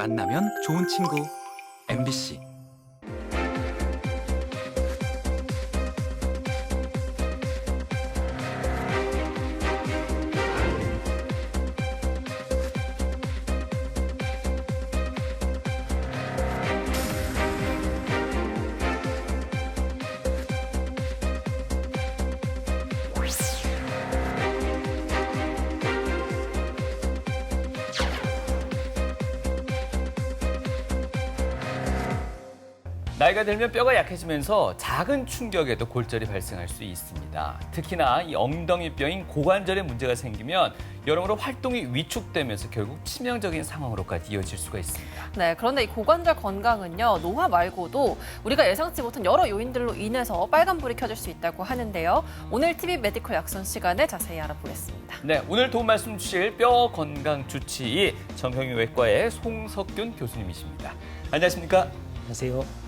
만나면 좋은 친구 MBC. 나이가 들면 뼈가 약해지면서 작은 충격에도 골절이 발생할 수 있습니다. 특히나 이 엉덩이뼈인 고관절에 문제가 생기면 여러모로 활동이 위축되면서 결국 치명적인 상황으로까지 이어질 수가 있습니다. 네, 그런데 이 고관절 건강은요, 노화 말고도 우리가 예상치 못한 여러 요인들로 인해서 빨간불이 켜질 수 있다고 하는데요. 오늘 TV 메디컬 약선 시간에 자세히 알아보겠습니다. 네, 오늘 도움 말씀 주실 뼈 건강 주치의 정형외 외과의 송석균 교수님이십니다. 안녕하십니까? 안녕하세요.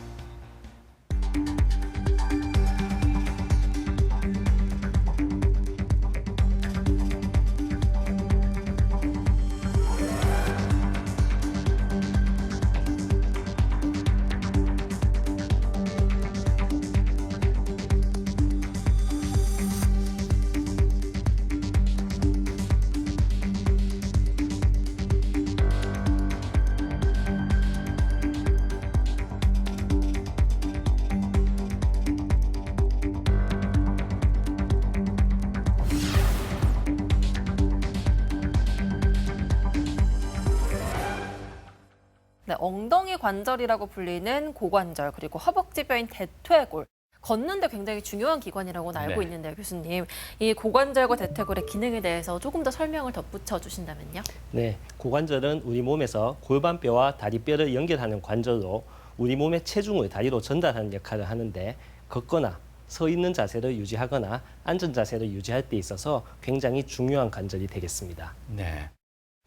네, 엉덩이 관절이라고 불리는 고관절, 그리고 허벅지뼈인 대퇴골. 걷는데 굉장히 중요한 기관이라고는 알고 네. 있는데요, 교수님. 이 고관절과 대퇴골의 기능에 대해서 조금 더 설명을 덧붙여 주신다면요. 네, 고관절은 우리 몸에서 골반뼈와 다리뼈를 연결하는 관절로 우리 몸의 체중을 다리로 전달하는 역할을 하는데 걷거나 서 있는 자세를 유지하거나 앉은 자세를 유지할 때 있어서 굉장히 중요한 관절이 되겠습니다. 네.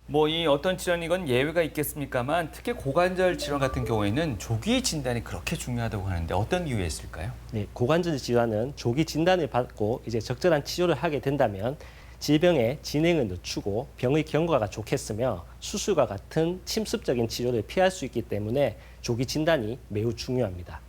뭐 이 어떤 질환이건 예외가 있겠습니까만 특히 고관절 질환 같은 경우에는 조기 진단이 그렇게 중요하다고 하는데 어떤 이유에 있을까요? 네, 고관절 질환은 조기 진단을 받고 이제 적절한 치료를 하게 된다면 질병의 진행을 늦추고 병의 경과가 좋겠으며 수술과 같은 침습적인 치료를 피할 수 있기 때문에 조기 진단이 매우 중요합니다.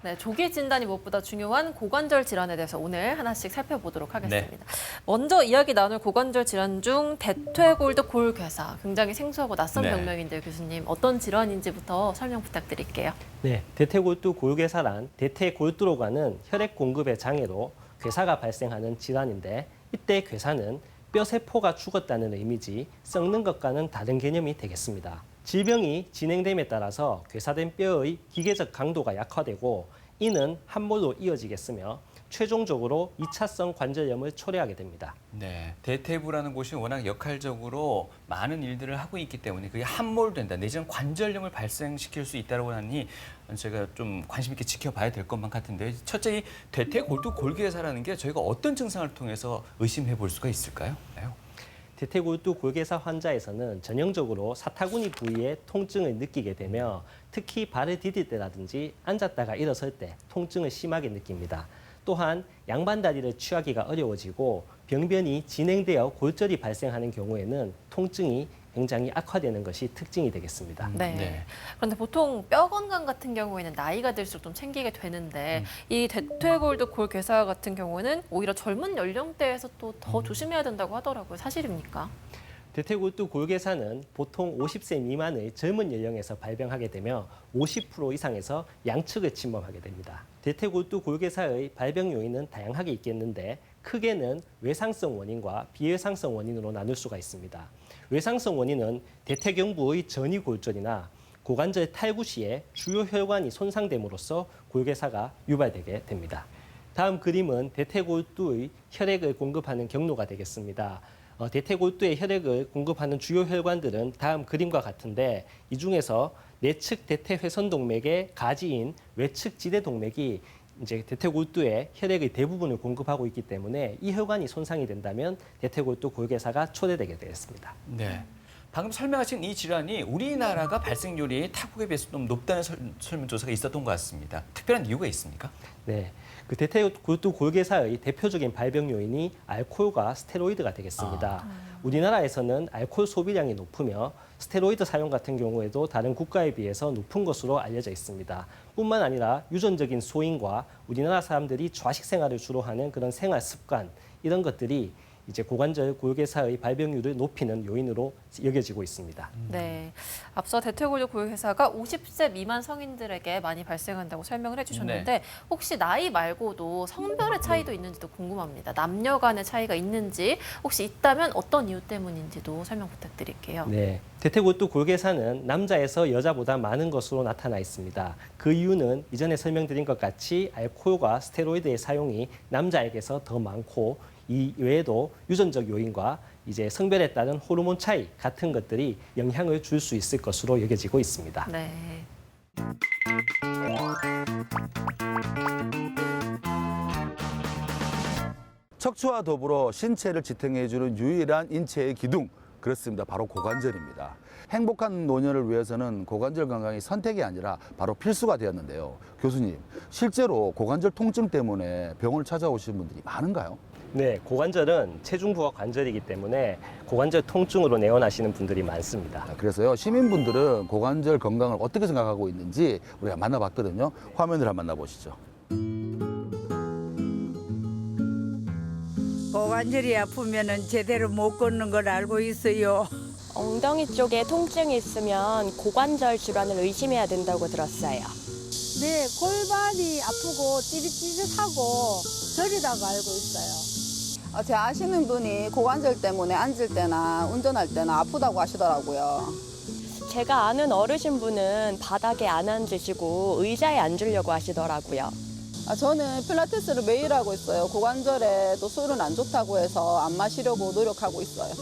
네, 조기 진단이 무엇보다 중요한 고관절 질환에 대해서 오늘 하나씩 살펴보도록 하겠습니다. 먼저 이야기 나눌 고관절 질환 중 대퇴골드 골괴사, 굉장히 생소하고 낯선 네. 병명인데요, 교수님. 어떤 질환인지부터 설명 부탁드릴게요. 네, 대퇴골두 골괴사란 대퇴골두로 가는 혈액 공급의 장애로 괴사가 발생하는 질환인데 이때 괴사는 뼈 세포가 죽었다는 의미지 썩는 것과는 다른 개념이 되겠습니다. 질병이 진행됨에 따라서 괴사된 뼈의 기계적 강도가 약화되고 이는 함몰로 이어지겠으며 최종적으로 2차성 관절염을 초래하게 됩니다. 네, 대퇴부라는 곳이 워낙 역할적으로 많은 일들을 하고 있기 때문에 그게 함몰된다, 내지는 관절염을 발생시킬 수 있다고 하니 제가 좀 관심 있게 지켜봐야 될 것만 같은데 첫째 이 대퇴골두 골괴사라는 게 저희가 어떤 증상을 통해서 의심해 볼 수가 있을까요? 대퇴골두 골괴사 환자에서는 전형적으로 사타구니 부위에 통증을 느끼게 되며 특히 발을 디딜 때라든지 앉았다가 일어설 때 통증을 심하게 느낍니다. 또한 양반다리를 취하기가 어려워지고 병변이 진행되어 골절이 발생하는 경우에는 통증이 굉장히 악화되는 것이 특징이 되겠습니다. 네. 그런데 보통 뼈 건강 같은 경우에는 나이가 들수록 좀 챙기게 되는데 이 대퇴골드 골괴사 같은 경우는 오히려 젊은 연령대에서 또 더 조심해야 된다고 하더라고요. 사실입니까? 대퇴골두 골괴사는 보통 50세 미만의 젊은 연령에서 발병하게 되며 50% 이상에서 양측을 침범하게 됩니다. 대퇴골두 골괴사의 발병 요인은 다양하게 있겠는데 크게는 외상성 원인과 비외상성 원인으로 나눌 수가 있습니다. 외상성 원인은 대퇴경부의 전이골절이나 고관절 탈구 시에 주요 혈관이 손상됨으로써 골괴사가 유발되게 됩니다. 다음 그림은 대퇴골두의 혈액을 공급하는 경로가 되겠습니다. 대퇴골두의 혈액을 공급하는 주요 혈관들은 다음 그림과 같은데 이 중에서 내측 대퇴회선동맥의 가지인 외측 지대동맥이 이제 대퇴골두에 혈액의 대부분을 공급하고 있기 때문에 이 혈관이 손상이 된다면 대퇴골두 골괴사가 초래되게 되겠습니다. 네. 방금 설명하신 이 질환이 우리나라가 발생률이 타국에 비해서 좀 높다는 설문조사가 있었던 것 같습니다. 특별한 이유가 있습니까? 네. 그 대퇴골두 골개사의 대표적인 발병 요인이 알코올과 스테로이드가 되겠습니다. 우리나라에서는 알코올 소비량이 높으며 스테로이드 사용 같은 경우에도 다른 국가에 비해서 높은 것으로 알려져 있습니다. 뿐만 아니라 유전적인 소인과 우리나라 사람들이 좌식 생활을 주로 하는 그런 생활 습관 이런 것들이 이제 고관절 골개사의 발병률을 높이는 요인으로 여겨지고 있습니다. 네, 앞서 대퇴골두 골개사가 50세 미만 성인들에게 많이 발생한다고 설명을 해주셨는데 혹시 나이 말고도 성별의 차이도 있는지도 궁금합니다. 남녀 간의 차이가 있는지 혹시 있다면 어떤 이유 때문인지도 설명 부탁드릴게요. 네, 대퇴골두 골개사는 남자에서 여자보다 많은 것으로 나타나 있습니다. 그 이유는 이전에 설명드린 것 같이 알코올과 스테로이드의 사용이 남자에게서 더 많고 이 외에도 유전적 요인과 이제 성별에 따른 호르몬 차이 같은 것들이 영향을 줄 수 있을 것으로 여겨지고 있습니다. 네. 척추와 더불어 신체를 지탱해주는 유일한 인체의 기둥, 그렇습니다. 바로 고관절입니다. 행복한 노년을 위해서는 고관절 건강이 선택이 아니라 바로 필수가 되었는데요. 교수님, 실제로 고관절 통증 때문에 병원을 찾아오시는 분들이 많은가요? 네, 고관절은 체중부하 관절이기 때문에 고관절 통증으로 내원하시는 분들이 많습니다. 그래서요, 시민분들은 고관절 건강을 어떻게 생각하고 있는지 우리가 만나봤거든요. 화면을 한번 만나보시죠. 고관절이 아프면은 제대로 못 걷는 걸 알고 있어요. 엉덩이 쪽에 통증이 있으면 고관절 질환을 의심해야 된다고 들었어요. 네, 골반이 아프고 찌릿찌릿하고 저리다고 알고 있어요. 제 아시는 분이 고관절 때문에 앉을 때나 운전할 때나 아프다고 하시더라고요. 제가 아는 어르신분은 바닥에 안 앉으시고 의자에 앉으려고 하시더라고요. 저는 필라테스를 매일 하고 있어요. 고관절에 또 술은 안 좋다고 해서 안 마시려고 노력하고 있어요.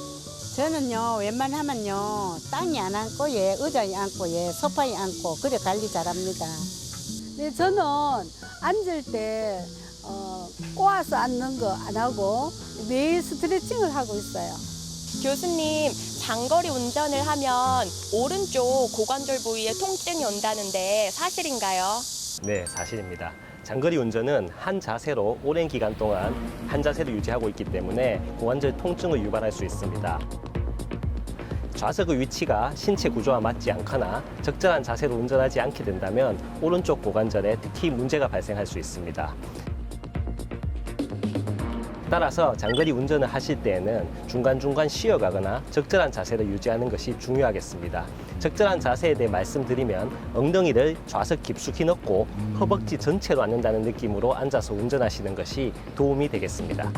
저는요, 웬만하면요, 땅에 안 앉고, 의자에 앉고, 소파에 앉고, 그래 관리 잘합니다. 네, 저는 앉을 때, 꼬아서 앉는 거 안 하고, 매일 스트레칭을 하고 있어요. 교수님, 장거리 운전을 하면 오른쪽 고관절 부위에 통증이 온다는데 사실인가요? 네, 사실입니다. 장거리 운전은 한 자세로 오랜 기간 동안 한 자세를 유지하고 있기 때문에 고관절 통증을 유발할 수 있습니다. 좌석의 위치가 신체 구조와 맞지 않거나 적절한 자세로 운전하지 않게 된다면 오른쪽 고관절에 특히 문제가 발생할 수 있습니다. 따라서 장거리 운전을 하실 때에는 중간중간 쉬어가거나 적절한 자세를 유지하는 것이 중요하겠습니다. 적절한 자세에 대해 말씀드리면 엉덩이를 좌석 깊숙이 넣고 허벅지 전체로 앉는다는 느낌으로 앉아서 운전하시는 것이 도움이 되겠습니다.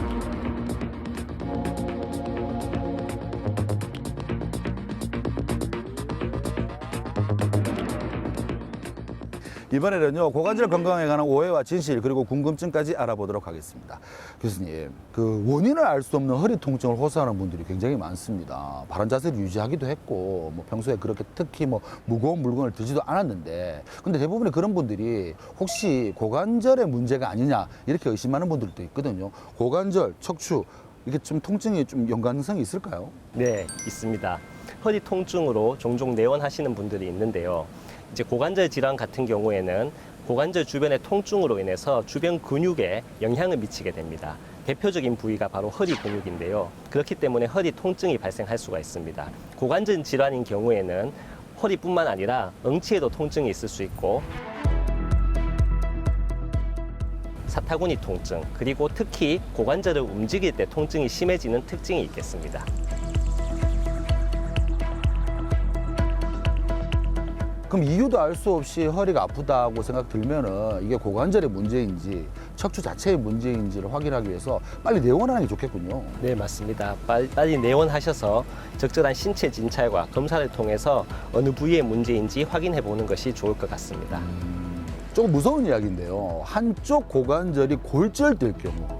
이번에는요, 고관절 건강에 관한 오해와 진실 그리고 궁금증까지 알아보도록 하겠습니다. 교수님, 그 원인을 알 수 없는 허리 통증을 호소하는 분들이 굉장히 많습니다. 바른 자세를 유지하기도 했고, 뭐 평소에 그렇게 특히 뭐 무거운 물건을 들지도 않았는데, 근데 대부분의 그런 분들이 혹시 고관절의 문제가 아니냐 이렇게 의심하는 분들도 있거든요. 고관절, 척추 이게 좀 통증이 좀 연관성이 있을까요? 네, 있습니다. 허리 통증으로 종종 내원하시는 분들이 있는데요. 이제 고관절 질환 같은 경우에는 고관절 주변의 통증으로 인해서 주변 근육에 영향을 미치게 됩니다. 대표적인 부위가 바로 허리 근육인데요. 그렇기 때문에 허리 통증이 발생할 수가 있습니다. 고관절 질환인 경우에는 허리뿐만 아니라 엉치에도 통증이 있을 수 있고 사타구니 통증, 그리고 특히 고관절을 움직일 때 통증이 심해지는 특징이 있겠습니다. 그럼 이유도 알 수 없이 허리가 아프다고 생각 들면은 이게 고관절의 문제인지 척추 자체의 문제인지를 확인하기 위해서 빨리 내원하는 게 좋겠군요. 네, 맞습니다. 빨리 내원하셔서 적절한 신체 진찰과 검사를 통해서 어느 부위의 문제인지 확인해 보는 것이 좋을 것 같습니다. 조금 무서운 이야기인데요. 한쪽 고관절이 골절될 경우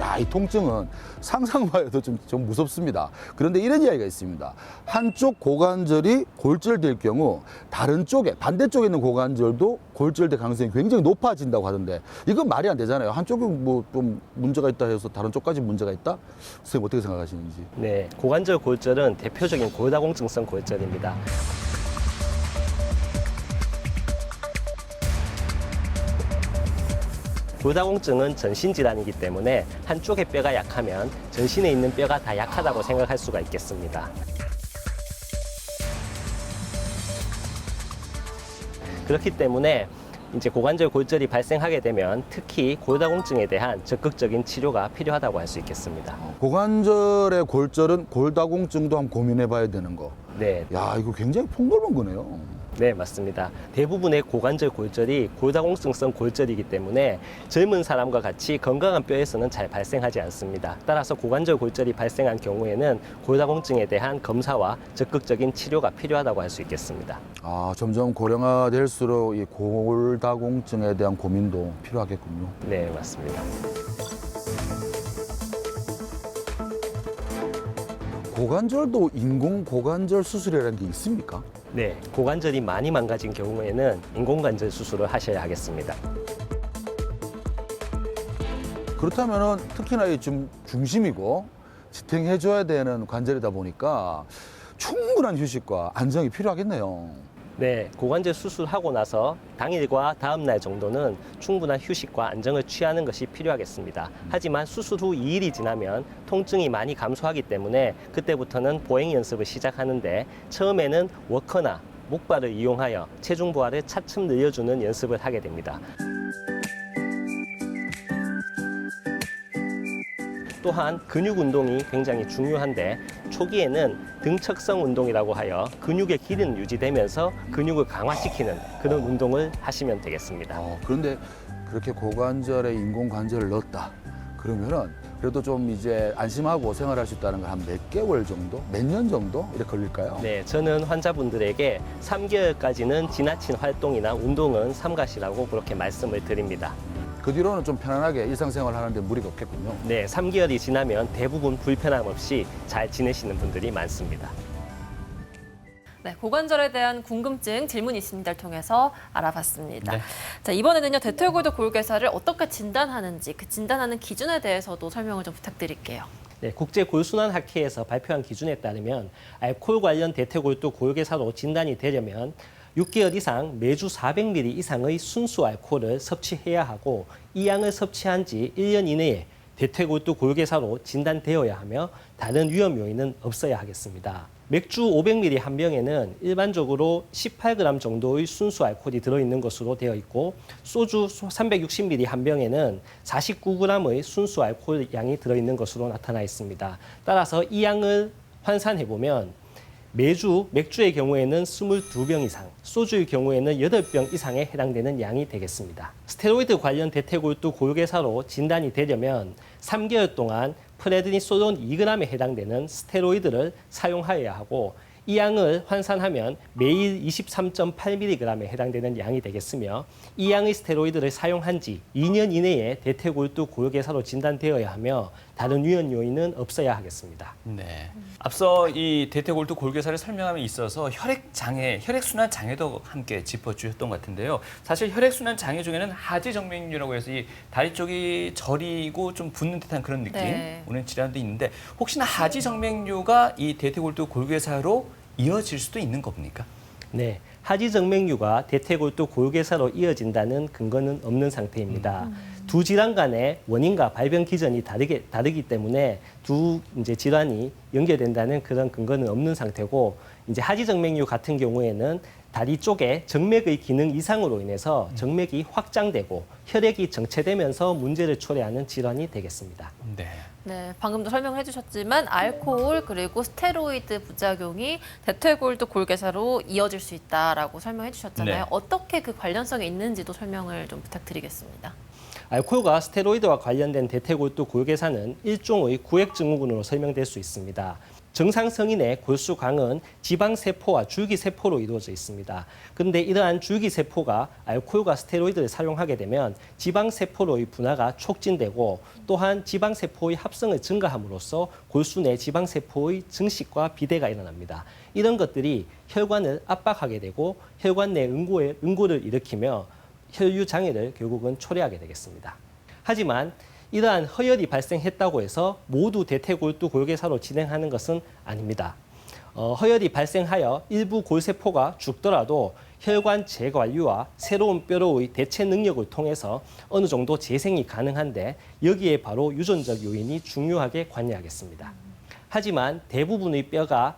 야, 이 통증은 상상만 해도 좀 무섭습니다. 그런데 이런 이야기가 있습니다. 한쪽 고관절이 골절될 경우 다른 쪽에 반대쪽에 있는 고관절도 골절될 가능성이 굉장히 높아진다고 하던데 이건 말이 안 되잖아요. 한쪽이 뭐 좀 문제가 있다 해서 다른 쪽까지 문제가 있다? 선생님 어떻게 생각하시는지? 네, 고관절 골절은 대표적인 골다공증성 골절입니다. 골다공증은 전신질환이기 때문에 한쪽의 뼈가 약하면 전신에 있는 뼈가 다 약하다고 생각할 수가 있겠습니다. 그렇기 때문에 이제 고관절 골절이 발생하게 되면 특히 골다공증에 대한 적극적인 치료가 필요하다고 할 수 있겠습니다. 고관절의 골절은 골다공증도 한번 고민해 봐야 되는 거. 네, 야, 이거 굉장히 폭넓은 거네요. 네, 맞습니다. 대부분의 고관절 골절이 골다공증성 골절이기 때문에 젊은 사람과 같이 건강한 뼈에서는 잘 발생하지 않습니다. 따라서 고관절 골절이 발생한 경우에는 골다공증에 대한 검사와 적극적인 치료가 필요하다고 할 수 있겠습니다. 아, 점점 고령화될수록 이 골다공증에 대한 고민도 필요하겠군요. 네, 맞습니다. 고관절도 인공 고관절 수술이라는 게 있습니까? 네, 고관절이 많이 망가진 경우에는 인공관절 수술을 하셔야 하겠습니다. 그렇다면은 특히나 이 좀 중심이고 지탱해줘야 되는 관절이다 보니까 충분한 휴식과 안정이 필요하겠네요. 네, 고관절 수술하고 나서 당일과 다음 날 정도는 충분한 휴식과 안정을 취하는 것이 필요하겠습니다. 하지만 수술 후 2일이 지나면 통증이 많이 감소하기 때문에 그때부터는 보행 연습을 시작하는데 처음에는 워커나 목발을 이용하여 체중 부하를 차츰 늘려주는 연습을 하게 됩니다. 또한 근육 운동이 굉장히 중요한데 초기에는 등척성 운동이라고 하여 근육의 길이는 유지되면서 근육을 강화시키는 그런 운동을 하시면 되겠습니다. 그런데 그렇게 고관절에 인공관절을 넣었다. 그러면은 그래도 좀 이제 안심하고 생활할 수 있다는 건 한 몇 개월 정도? 몇 년 정도? 이렇게 걸릴까요? 네, 저는 환자분들에게 3개월까지는 지나친 활동이나 운동은 삼가시라고 그렇게 말씀을 드립니다. 그 뒤로는 좀 편안하게 일상생활 하는데 무리가 없겠군요. 네, 3개월이 지나면 대부분 불편함 없이 잘 지내시는 분들이 많습니다. 네, 고관절에 대한 궁금증, 질문 있습니다를 통해서 알아봤습니다. 네. 자, 이번에는요, 대퇴골드 골괴사를 어떻게 진단하는지 그 진단하는 기준에 대해서도 설명을 좀 부탁드릴게요. 네, 국제골순환학회에서 발표한 기준에 따르면 알코올 관련 대퇴골두 골괴사로 진단이 되려면 6개월 이상 매주 400ml 이상의 순수 알코올을 섭취해야 하고 이 양을 섭취한 지 1년 이내에 대퇴골두 골괴사로 진단되어야 하며 다른 위험 요인은 없어야 하겠습니다. 맥주 500ml 한 병에는 일반적으로 18g 정도의 순수 알코올이 들어있는 것으로 되어 있고 소주 360ml 한 병에는 49g의 순수 알코올 양이 들어있는 것으로 나타나 있습니다. 따라서 이 양을 환산해보면 맥주의 경우에는 22병 이상, 소주의 경우에는 8병 이상에 해당되는 양이 되겠습니다. 스테로이드 관련 대퇴골두 골괴사로 진단이 되려면 3개월 동안 프레드니솔론 2g에 해당되는 스테로이드를 사용하여야 하고 이 양을 환산하면 매일 23.8mg에 해당되는 양이 되겠으며 이 양의 스테로이드를 사용한 지 2년 이내에 대퇴골두 골괴사로 진단되어야 하며 다른 위험 요인은 없어야 하겠습니다. 네. 앞서 이 대퇴골두 골괴사를 설명함에 있어서 혈액장애, 혈액순환 장애도 함께 짚어주셨던 것 같은데요. 사실 혈액순환 장애 중에는 하지정맥류라고 해서 이 다리 쪽이 저리고 좀 붓는 듯한 그런 느낌 오는 질환도 있는데 혹시나 하지정맥류가 이 대퇴골두 골괴사로 이어질 수도 있는 겁니까? 네, 하지정맥류가 대퇴골두 골괴사로 이어진다는 근거는 없는 상태입니다. 두 질환 간의 원인과 발병 기전이 다르기 때문에 두 질환이 연결된다는 그런 근거는 없는 상태고 이제 하지정맥류 같은 경우에는 다리 쪽에 정맥의 기능 이상으로 인해서 정맥이 확장되고 혈액이 정체되면서 문제를 초래하는 질환이 되겠습니다. 네. 네, 방금도 설명을 해주셨지만 알코올 그리고 스테로이드 부작용이 대퇴골두 골괴사로 이어질 수 있다라고 설명해 주셨잖아요. 네. 어떻게 그 관련성이 있는지도 설명을 좀 부탁드리겠습니다. 알코올과 스테로이드와 관련된 대퇴골두 골괴사는 일종의 구획증후군으로 설명될 수 있습니다. 정상 성인의 골수광은 지방세포와 줄기세포로 이루어져 있습니다. 그런데 이러한 줄기세포가 알코올과 스테로이드를 사용하게 되면 지방세포로의 분화가 촉진되고 또한 지방세포의 합성을 증가함으로써 골수 내 지방세포의 증식과 비대가 일어납니다. 이런 것들이 혈관을 압박하게 되고 혈관 내 응고를 일으키며 혈류 장애를 결국은 초래하게 되겠습니다. 하지만 이러한 허혈이 발생했다고 해서 모두 대퇴골두 골괴사로 진행하는 것은 아닙니다. 허혈이 발생하여 일부 골세포가 죽더라도 혈관 재관리와 새로운 뼈로의 대체 능력을 통해서 어느 정도 재생이 가능한데 여기에 바로 유전적 요인이 중요하게 관여하겠습니다. 하지만 대부분의 뼈가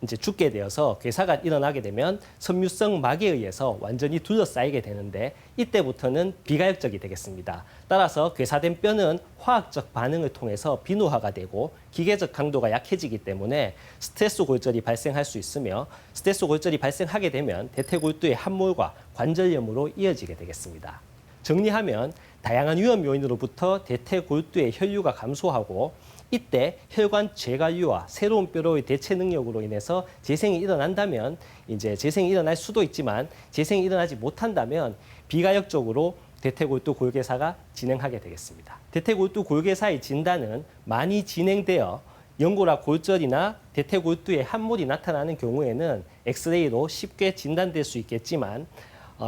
이제 죽게 되어서 괴사가 일어나게 되면 섬유성 막에 의해서 완전히 둘러싸이게 되는데 이때부터는 비가역적이 되겠습니다. 따라서 괴사된 뼈는 화학적 반응을 통해서 비노화가 되고 기계적 강도가 약해지기 때문에 스트레스 골절이 발생할 수 있으며 스트레스 골절이 발생하게 되면 대퇴골두의 함몰과 관절염으로 이어지게 되겠습니다. 정리하면 다양한 위험 요인으로부터 대퇴골두의 혈류가 감소하고 이때 혈관 재관리와 새로운 뼈로의 대체 능력으로 인해서 재생이 일어난다면 이제 재생이 일어날 수도 있지만 재생이 일어나지 못한다면 비가역적으로 대퇴골두 골괴사가 진행하게 되겠습니다. 대퇴골두 골괴사의 진단은 많이 진행되어 연골화 골절이나 대퇴골두의 함몰이 나타나는 경우에는 엑스레이로 쉽게 진단될 수 있겠지만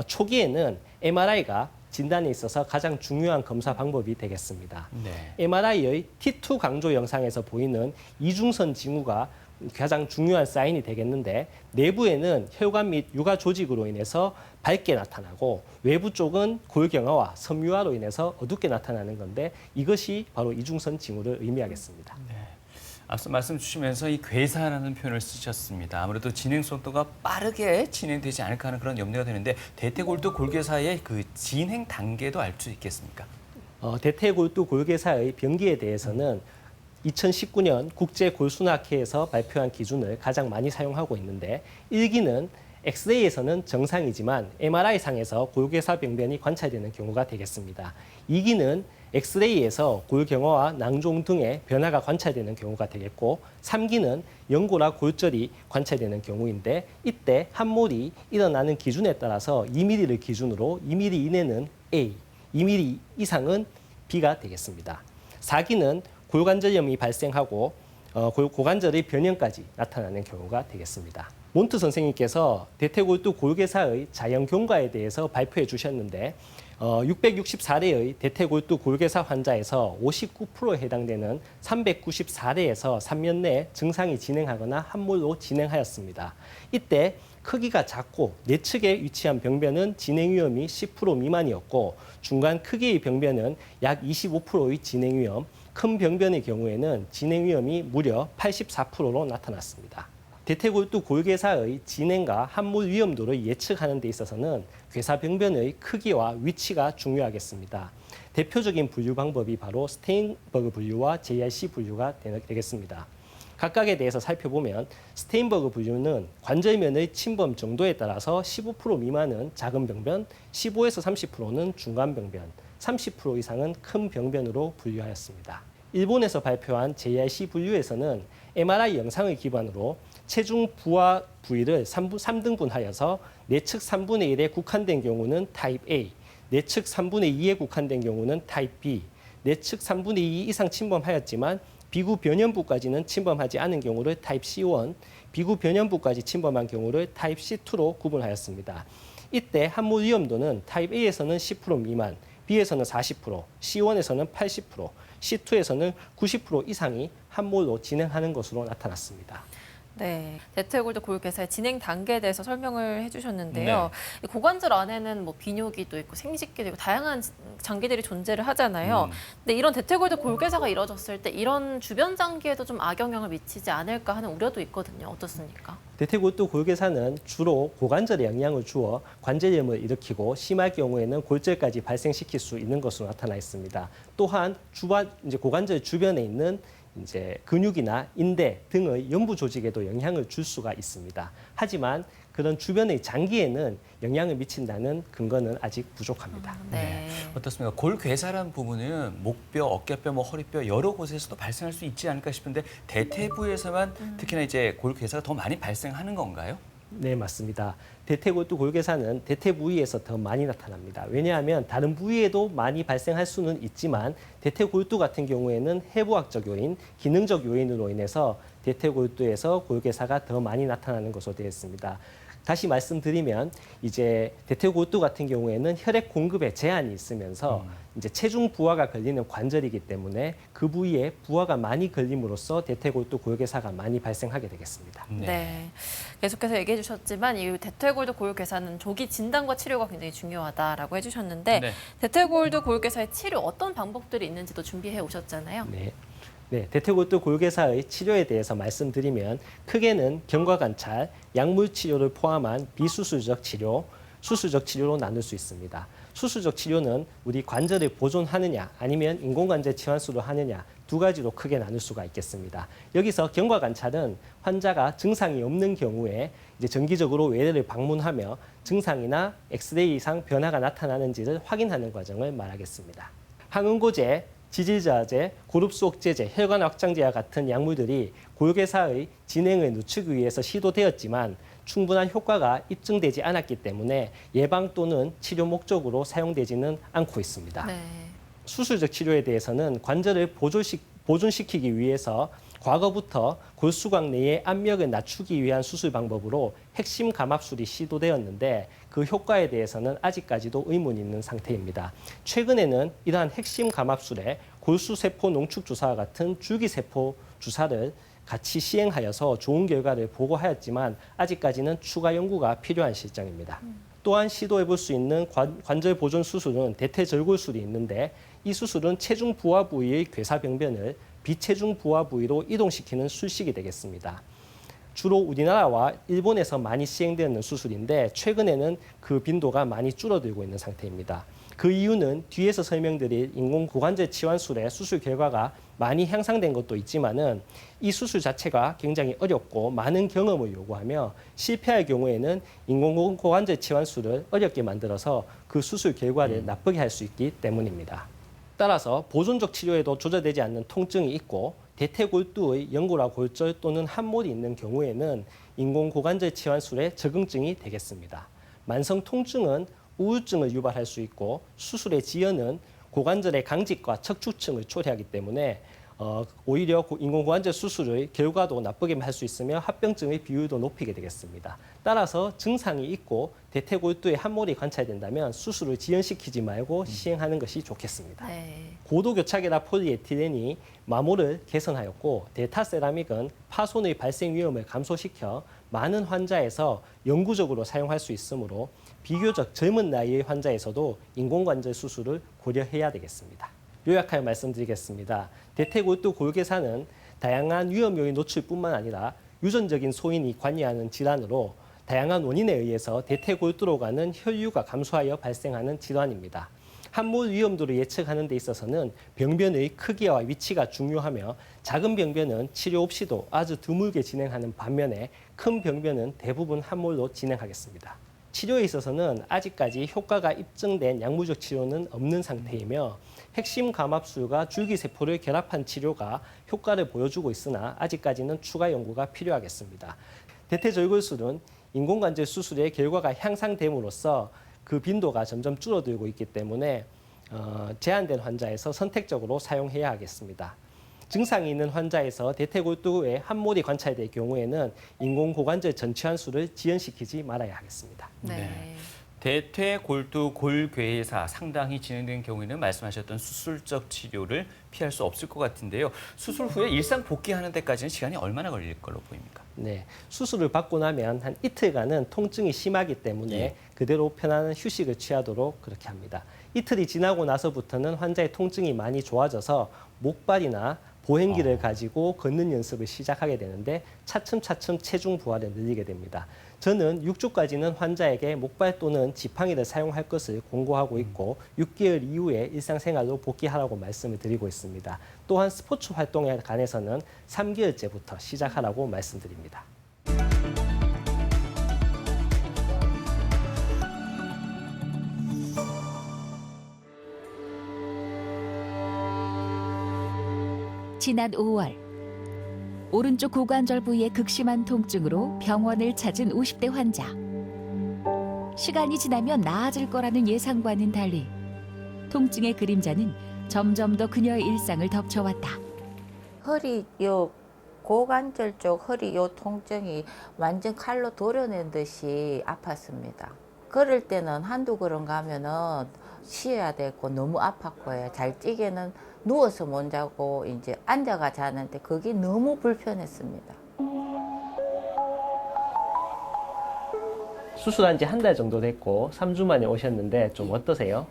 초기에는 MRI가 진단에 있어서 가장 중요한 검사 방법이 되겠습니다. 네. MRI의 T2 강조 영상에서 보이는 이중선 징후가 가장 중요한 사인이 되겠는데 내부에는 혈관 및 유가 조직으로 인해서 밝게 나타나고 외부 쪽은 골경화와 섬유화로 인해서 어둡게 나타나는 건데 이것이 바로 이중선 징후를 의미하겠습니다. 네. 앞서 말씀 주시면서 이 괴사라는 표현을 쓰셨습니다. 아무래도 진행 속도가 빠르게 진행되지 않을까 하는 그런 염려가 되는데 대퇴골두 골괴사의 그 진행 단계도 알 수 있겠습니까? 대퇴골두 골괴사의 병기에 대해서는 2019년 국제골순학회에서 발표한 기준을 가장 많이 사용하고 있는데 1기는 엑스레이에서는 정상이지만 MRI상에서 골괴사 병변이 관찰되는 경우가 되겠습니다. 2기는 엑스레이에서 골경화와 낭종 등의 변화가 관찰되는 경우가 되겠고 3기는 연골화 골절이 관찰되는 경우인데 이때 함몰이 일어나는 기준에 따라서 2mm를 기준으로 2mm 이내는 A, 2mm 이상은 B가 되겠습니다. 4기는 골관절염이 발생하고 고관절의 변형까지 나타나는 경우가 되겠습니다. 몬트 선생님께서 대퇴골두 골괴사의 자연 경과에 대해서 발표해 주셨는데 664대의 대퇴골두 골괴사 환자에서 59%에 해당되는 394대에서 3년 내에 증상이 진행하거나 함몰로 진행하였습니다. 이때 크기가 작고 내측에 위치한 병변은 진행 위험이 10% 미만이었고 중간 크기의 병변은 약 25%의 진행 위험, 큰 병변의 경우에는 진행 위험이 무려 84%로 나타났습니다. 대퇴골두 골괴사의 진행과 함몰 위험도를 예측하는 데 있어서는 괴사 병변의 크기와 위치가 중요하겠습니다. 대표적인 분류 방법이 바로 스테인버그 분류와 JRC 분류가 되겠습니다. 각각에 대해서 살펴보면 스테인버그 분류는 관절면의 침범 정도에 따라서 15% 미만은 작은 병변, 15에서 30%는 중간 병변, 30% 이상은 큰 병변으로 분류하였습니다. 일본에서 발표한 JRC 분류에서는 MRI 영상을 기반으로 체중 부하 부위를 3등분하여서 내측 3분의 1에 국한된 경우는 타입 A, 내측 3분의 2에 국한된 경우는 타입 B, 내측 3분의 2 이상 침범하였지만 비구 변연부까지는 침범하지 않은 경우를 타입 C1, 비구 변연부까지 침범한 경우를 타입 C2로 구분하였습니다. 이때 함몰 위험도는 타입 A에서는 10% 미만, B에서는 40%, C1에서는 80%, C2에서는 90% 이상이 함몰로 진행하는 것으로 나타났습니다. 네, 대퇴골두 골괴사의 진행 단계에 대해서 설명을 해주셨는데요. 네. 고관절 안에는 뭐 비뇨기도 있고 생식기도 있고 다양한 장기들이 존재를 하잖아요. 근데 이런 대퇴골두 골괴사가 이루어졌을 때 이런 주변 장기에도 좀 악영향을 미치지 않을까 하는 우려도 있거든요. 어떻습니까? 대퇴골두 골괴사는 주로 고관절에 영향을 주어 관절염을 일으키고 심할 경우에는 골절까지 발생시킬 수 있는 것으로 나타나 있습니다. 또한 고관절 주변에 있는 근육이나 인대 등의 연부 조직에도 영향을 줄 수가 있습니다. 하지만 그런 주변의 장기에는 영향을 미친다는 근거는 아직 부족합니다. 네. 어떻습니까? 골괴사라는 부분은 목뼈, 어깨뼈, 뭐 허리뼈 여러 곳에서도 발생할 수 있지 않을까 싶은데 대퇴부에서만 특히나 이제 골괴사가 더 많이 발생하는 건가요? 네, 맞습니다. 대퇴골두 골괴사는 대퇴 부위에서 더 많이 나타납니다. 왜냐하면 다른 부위에도 많이 발생할 수는 있지만 대퇴골두 같은 경우에는 해부학적 요인, 기능적 요인으로 인해서 대퇴골두에서 골괴사가 더 많이 나타나는 것으로 되어 있습니다. 다시 말씀드리면 이제 대퇴골두 같은 경우에는 혈액 공급에 제한이 있으면서 이제 체중 부하가 걸리는 관절이기 때문에 그 부위에 부하가 많이 걸림으로써 대퇴골두 골괴사가 많이 발생하게 되겠습니다. 네. 계속해서 얘기해 주셨지만 이 대퇴골두 골괴사는 조기 진단과 치료가 굉장히 중요하다라고 해주셨는데 네. 대퇴골두 골괴사의 치료 어떤 방법들이 있는지도 준비해 오셨잖아요. 네, 대퇴골두 골괴사의 치료에 대해서 말씀드리면 크게는 경과 관찰, 약물 치료를 포함한 비수술적 치료, 수술적 치료로 나눌 수 있습니다. 수술적 치료는 우리 관절을 보존하느냐 아니면 인공관절 치환술을 하느냐 두 가지로 크게 나눌 수가 있겠습니다. 여기서 경과 관찰은 환자가 증상이 없는 경우에 이제 정기적으로 외래를 방문하며 증상이나 엑스레이 이상 변화가 나타나는지를 확인하는 과정을 말하겠습니다. 항응고제, 지질저하제, 고릅수옥제제, 혈관 확장제와 같은 약물들이 골괴사의 진행을 늦추기 위해서 시도되었지만 충분한 효과가 입증되지 않았기 때문에 예방 또는 치료 목적으로 사용되지는 않고 있습니다. 네. 수술적 치료에 대해서는 관절을 보존시키기 위해서 과거부터 골수곽 내의 압력을 낮추기 위한 수술 방법으로 핵심 감압술이 시도되었는데 그 효과에 대해서는 아직까지도 의문이 있는 상태입니다. 최근에는 이러한 핵심 감압술에 골수세포 농축 주사와 같은 줄기세포 주사를 같이 시행하여서 좋은 결과를 보고하였지만 아직까지는 추가 연구가 필요한 실정입니다. 또한 시도해볼 수 있는 관절 보존 수술은 대퇴절골술이 있는데 이 수술은 체중 부하 부위의 괴사병변을 비체중 부하 부위로 이동시키는 술식이 되겠습니다. 주로 우리나라와 일본에서 많이 시행되는 수술인데 최근에는 그 빈도가 많이 줄어들고 있는 상태입니다. 그 이유는 뒤에서 설명드릴 인공고관절 치환술의 수술 결과가 많이 향상된 것도 있지만은 이 수술 자체가 굉장히 어렵고 많은 경험을 요구하며 실패할 경우에는 인공고관절 치환술을 어렵게 만들어서 그 수술 결과를 나쁘게 할 수 있기 때문입니다. 따라서 보존적 치료에도 조절되지 않는 통증이 있고 대퇴골두의 연골화 골절 또는 함몰이 있는 경우에는 인공고관절 치환술의 적응증이 되겠습니다. 만성 통증은 우울증을 유발할 수 있고 수술의 지연은 고관절의 강직과 척추층을 초래하기 때문에 오히려 인공고관절 수술의 결과도 나쁘게 할 수 있으며 합병증의 비율도 높이게 되겠습니다. 따라서 증상이 있고 대퇴골두에 함몰이 관찰된다면 수술을 지연시키지 말고 시행하는 것이 좋겠습니다. 네. 고도교착이나 폴리에틸렌이 마모를 개선하였고 데타세라믹은 파손의 발생 위험을 감소시켜 많은 환자에서 영구적으로 사용할 수 있으므로 비교적 젊은 나이의 환자에서도 인공관절 수술을 고려해야 되겠습니다. 요약하여 말씀드리겠습니다. 대퇴골두 골괴사는 다양한 위험 요인 노출뿐만 아니라 유전적인 소인이 관여하는 질환으로 다양한 원인에 의해서 대퇴골두로 가는 혈류가 감소하여 발생하는 질환입니다. 함몰 위험도를 예측하는 데 있어서는 병변의 크기와 위치가 중요하며 작은 병변은 치료 없이도 아주 드물게 진행하는 반면에 큰 병변은 대부분 함몰로 진행하겠습니다. 치료에 있어서는 아직까지 효과가 입증된 약물적 치료는 없는 상태이며 핵심 감압술과 줄기세포를 결합한 치료가 효과를 보여주고 있으나 아직까지는 추가 연구가 필요하겠습니다. 대퇴절골술은 인공관절 수술의 결과가 향상됨으로써 그 빈도가 점점 줄어들고 있기 때문에 제한된 환자에서 선택적으로 사용해야 하겠습니다. 증상이 있는 환자에서 대퇴골두에 함몰이 관찰될 경우에는 인공고관절 전치환술을 지연시키지 말아야 하겠습니다. 네. 대퇴골두 골괴사 상당히 진행된 경우에는 말씀하셨던 수술적 치료를 피할 수 없을 것 같은데요. 수술 후에 일상 복귀하는 데까지는 시간이 얼마나 걸릴 걸로 보입니까? 네, 수술을 받고 나면 한 이틀간은 통증이 심하기 때문에 예. 그대로 편안한 휴식을 취하도록 그렇게 합니다. 이틀이 지나고 나서부터는 환자의 통증이 많이 좋아져서 목발이나 보행기를 가지고 걷는 연습을 시작하게 되는데 차츰차츰 체중 부하를 늘리게 됩니다. 저는 6주까지는 환자에게 목발 또는 지팡이를 사용할 것을 권고하고 있고 6개월 이후에 일상생활로 복귀하라고 말씀을 드리고 있습니다. 또한 스포츠 활동에 관해서는 3개월째부터 시작하라고 말씀드립니다. 지난 5월 오른쪽 고관절 부위의 극심한 통증으로 병원을 찾은 50대 환자. 시간이 지나면 나아질 거라는 예상과는 달리 통증의 그림자는 점점 더 그녀의 일상을 덮쳐왔다. 허리 요 고관절 쪽 허리 요 통증이 완전 칼로 도려낸 듯이 아팠습니다. 걸을 때는 한두 걸음 가면은 쉬어야 되고 너무 아팠고요. 잘 찌개는 누워서 못 자고 이제 앉아가 자는데 그게 너무 불편했습니다. 수술한 지 한 달 정도 됐고 3주 만에 오셨는데 좀 어떠세요?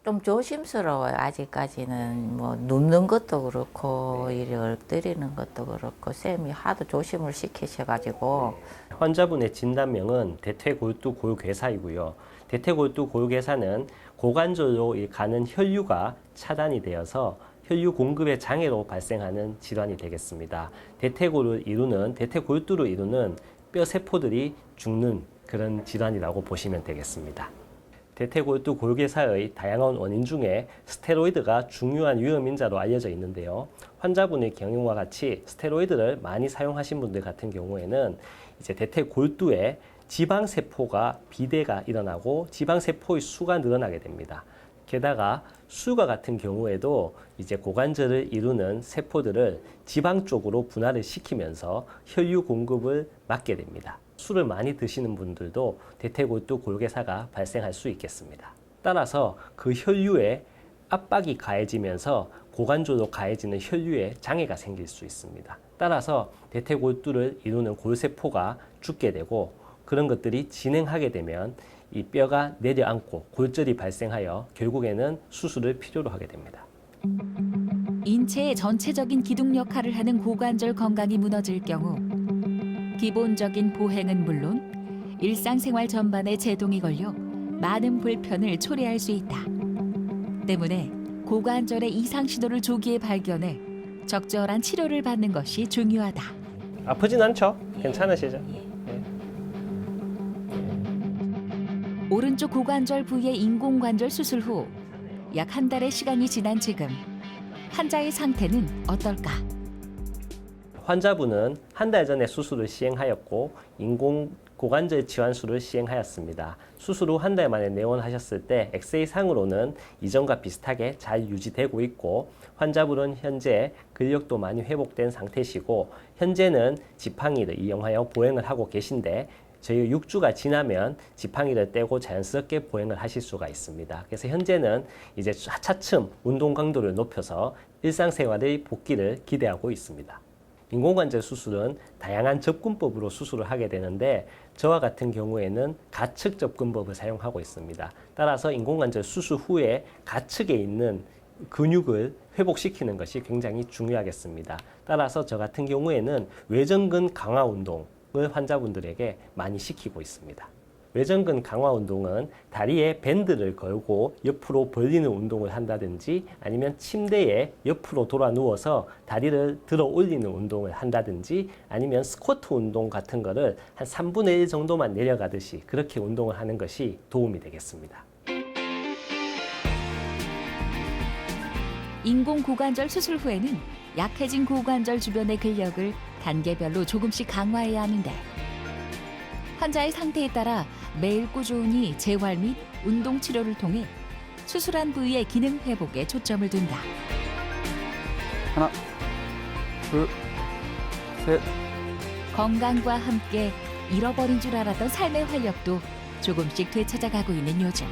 좀 조심스러워요. 아직까지는 뭐 눕는 것도 그렇고 이리 엎드리는 것도 그렇고 쌤이 하도 조심을 시키셔가지고. 환자분의 진단명은 대퇴골두 골괴사이고요. 대퇴골두 골괴사는 고관절로 가는 혈류가 차단이 되어서 혈류 공급의 장애로 발생하는 질환이 되겠습니다. 대퇴골두를 이루는 뼈 세포들이 죽는 그런 질환이라고 보시면 되겠습니다. 대퇴골두 골괴사의 다양한 원인 중에 스테로이드가 중요한 위험인자로 알려져 있는데요. 환자분의 경우와 같이 스테로이드를 많이 사용하신 분들 같은 경우에는 이제 대퇴골두에 지방세포가 비대가 일어나고 지방세포의 수가 늘어나게 됩니다. 게다가 수가 같은 경우에도 이제 고관절을 이루는 세포들을 지방 쪽으로 분할을 시키면서 혈류 공급을 막게 됩니다. 술을 많이 드시는 분들도 대퇴골두 골괴사가 발생할 수 있겠습니다. 따라서 그 혈류에 압박이 가해지면서 고관절로 가해지는 혈류에 장애가 생길 수 있습니다. 따라서 대퇴골두를 이루는 골세포가 죽게 되고 그런 것들이 진행하게 되면 이 뼈가 내려앉고 골절이 발생하여 결국에는 수술을 필요로 하게 됩니다. 인체의 전체적인 기둥 역할을 하는 고관절 건강이 무너질 경우 기본적인 보행은 물론 일상생활 전반에 제동이 걸려 많은 불편을 초래할 수 있다. 때문에 고관절의 이상 신호를 조기에 발견해 적절한 치료를 받는 것이 중요하다. 아프진 않죠? 괜찮으시죠? 오른쪽 고관절 부위의 인공관절 수술 후 약 한 달의 시간이 지난 지금 환자의 상태는 어떨까? 환자분은 한 달 전에 수술을 시행하였고 인공 고관절 지환술을 시행하였습니다. 수술 후 한 달 만에 내원하셨을 때 엑스레이상으로는 이전과 비슷하게 잘 유지되고 있고 환자분은 현재 근력도 많이 회복된 상태시고 현재는 지팡이를 이용하여 보행을 하고 계신데 저희 6주가 지나면 지팡이를 떼고 자연스럽게 보행을 하실 수가 있습니다. 그래서 현재는 이제 차츰 운동 강도를 높여서 일상생활의 복귀를 기대하고 있습니다. 인공관절 수술은 다양한 접근법으로 수술을 하게 되는데 저와 같은 경우에는 가측 접근법을 사용하고 있습니다. 따라서 인공관절 수술 후에 가측에 있는 근육을 회복시키는 것이 굉장히 중요하겠습니다. 따라서 저 같은 경우에는 외전근 강화 운동을 환자분들에게 많이 시키고 있습니다. 외전근 강화 운동은 다리에 밴드를 걸고 옆으로 벌리는 운동을 한다든지 아니면 침대에 옆으로 돌아 누워서 다리를 들어 올리는 운동을 한다든지 아니면 스쿼트 운동 같은 거를 한 3분의 1 정도만 내려가듯이 그렇게 운동을 하는 것이 도움이 되겠습니다. 인공 고관절 수술 후에는 약해진 고관절 주변의 근력을 단계별로 조금씩 강화해야 하는데 환자의 상태에 따라 매일 꾸준히 재활 및 운동 치료를 통해 수술한 부위의 기능 회복에 초점을 둔다. 하나, 둘, 셋. 건강과 함께 잃어버린 줄 알았던 삶의 활력도 조금씩 되찾아가고 있는 요즘.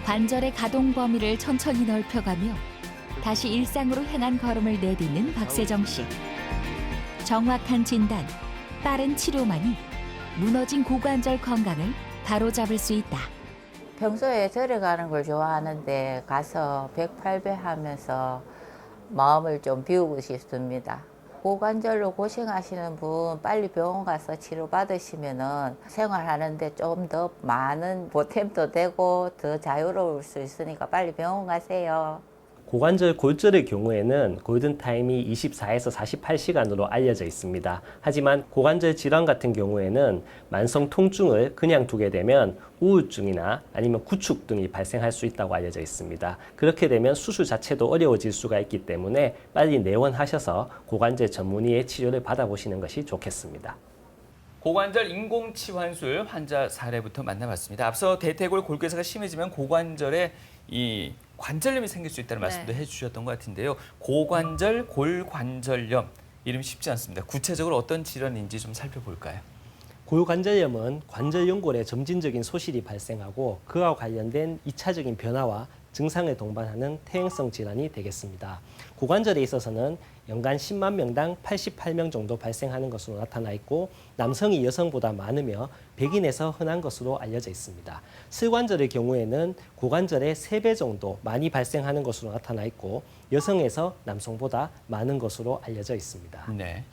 관절의 가동 범위를 천천히 넓혀가며 다시 일상으로 향한 걸음을 내딛는 박세정 씨. 정확한 진단, 빠른 치료만이 무너진 고관절 건강을 바로잡을 수 있다. 평소에 절에 가는 걸 좋아하는데 가서 108배 하면서 마음을 좀 비우고 싶습니다. 고관절로 고생하시는 분 빨리 병원 가서 치료받으시면은 생활하는데 좀 더 많은 보탬도 되고 더 자유로울 수 있으니까 빨리 병원 가세요. 고관절 골절의 경우에는 골든타임이 24에서 48시간으로 알려져 있습니다. 하지만 고관절 질환 같은 경우에는 만성 통증을 그냥 두게 되면 우울증이나 아니면 구축 등이 발생할 수 있다고 알려져 있습니다. 그렇게 되면 수술 자체도 어려워질 수가 있기 때문에 빨리 내원하셔서 고관절 전문의의 치료를 받아보시는 것이 좋겠습니다. 고관절 인공치환술 환자 사례부터 만나봤습니다. 앞서 대퇴골 골괴사가 심해지면 고관절에 이 관절염이 생길 수 있다는 말씀도 해주셨던 것 같은데요. 고관절 골관절염 이름 쉽지 않습니다. 구체적으로 어떤 질환인지 좀 살펴볼까요? 골관절염은 관절 연골에 점진적인 소실이 발생하고 그와 관련된 2차적인 변화와 증상을 동반하는 퇴행성 질환이 되겠습니다. 고관절에 있어서는 연간 10만 명당 88명 정도 발생하는 것으로 나타나 있고 남성이 여성보다 많으며 백인에서 흔한 것으로 알려져 있습니다. 슬관절의 경우에는 고관절의 3배 정도 많이 발생하는 것으로 나타나 있고 여성에서 남성보다 많은 것으로 알려져 있습니다. 네.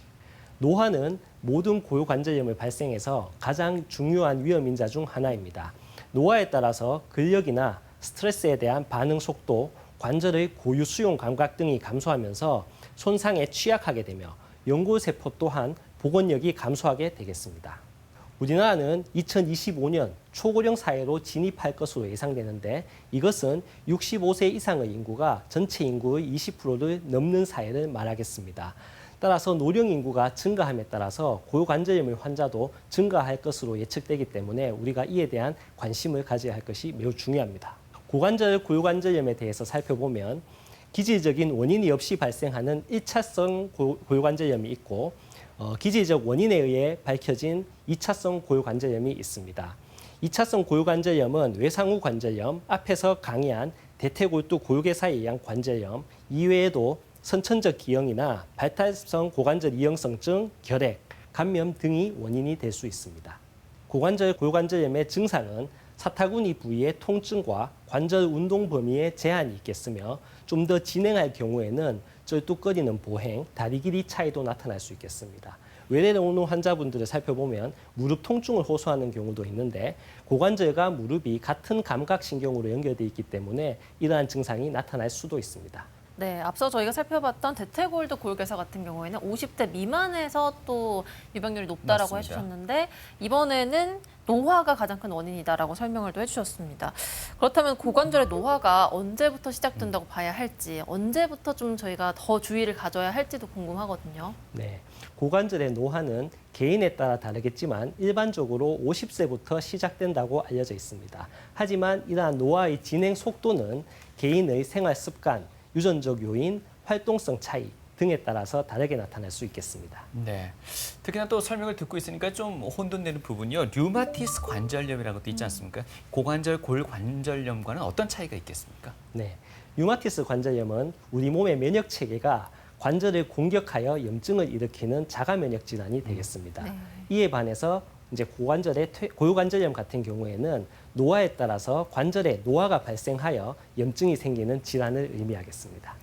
노화는 모든 골관절염을 발생해서 가장 중요한 위험 인자 중 하나입니다. 노화에 따라서 근력이나 스트레스에 대한 반응 속도, 관절의 고유 수용 감각 등이 감소하면서 손상에 취약하게 되며 연골세포 또한 복원력이 감소하게 되겠습니다. 우리나라는 2025년 초고령 사회로 진입할 것으로 예상되는데 이것은 65세 이상의 인구가 전체 인구의 20%를 넘는 사회를 말하겠습니다. 따라서 노령 인구가 증가함에 따라서 골관절염의 환자도 증가할 것으로 예측되기 때문에 우리가 이에 대한 관심을 가져야 할 것이 매우 중요합니다. 고관절 골관절염에 대해서 살펴보면 기질적인 원인이 없이 발생하는 1차성 골관절염이 있고 기질적 원인에 의해 밝혀진 2차성 골관절염이 있습니다. 2차성 골관절염은 외상후 관절염, 앞에서 강의한 대퇴골두 골괴사에 의한 관절염 이외에도 선천적 기형이나 발달성 고관절 이형성증, 결핵, 감염 등이 원인이 될 수 있습니다. 고관절 골관절염의 증상은 사타구니 부위의 통증과 관절 운동 범위에 제한이 있겠으며 좀 더 진행할 경우에는 쩔뚝거리는 보행, 다리 길이 차이도 나타날 수 있겠습니다. 외래로 오는 환자분들을 살펴보면 무릎 통증을 호소하는 경우도 있는데 고관절과 무릎이 같은 감각신경으로 연결되어 있기 때문에 이러한 증상이 나타날 수도 있습니다. 네, 앞서 저희가 살펴봤던 대퇴골두 골괴사 같은 경우에는 50대 미만에서 또 유병률이 높다라고 맞습니다. 해주셨는데 이번에는 노화가 가장 큰 원인이다라고 설명을 또 해주셨습니다. 그렇다면 고관절의 노화가 언제부터 시작된다고 봐야 할지, 언제부터 좀 저희가 더 주의를 가져야 할지도 궁금하거든요. 네, 고관절의 노화는 개인에 따라 다르겠지만 일반적으로 50세부터 시작된다고 알려져 있습니다. 하지만 이러한 노화의 진행 속도는 개인의 생활 습관, 유전적 요인, 활동성 차이 등에 따라서 다르게 나타날 수 있겠습니다. 네. 특히나 또 설명을 듣고 있으니까 좀 혼돈되는 부분이요. 류마티스 관절염이라는 것도 있지 않습니까? 고관절 골관절염과는 어떤 차이가 있겠습니까? 네, 류마티스 관절염은 우리 몸의 면역 체계가 관절을 공격하여 염증을 일으키는 자가 면역 질환이 되겠습니다. 이에 반해서 이제 골관절염 같은 경우에는 노화에 따라서 관절에 노화가 발생하여 염증이 생기는 질환을 의미하겠습니다.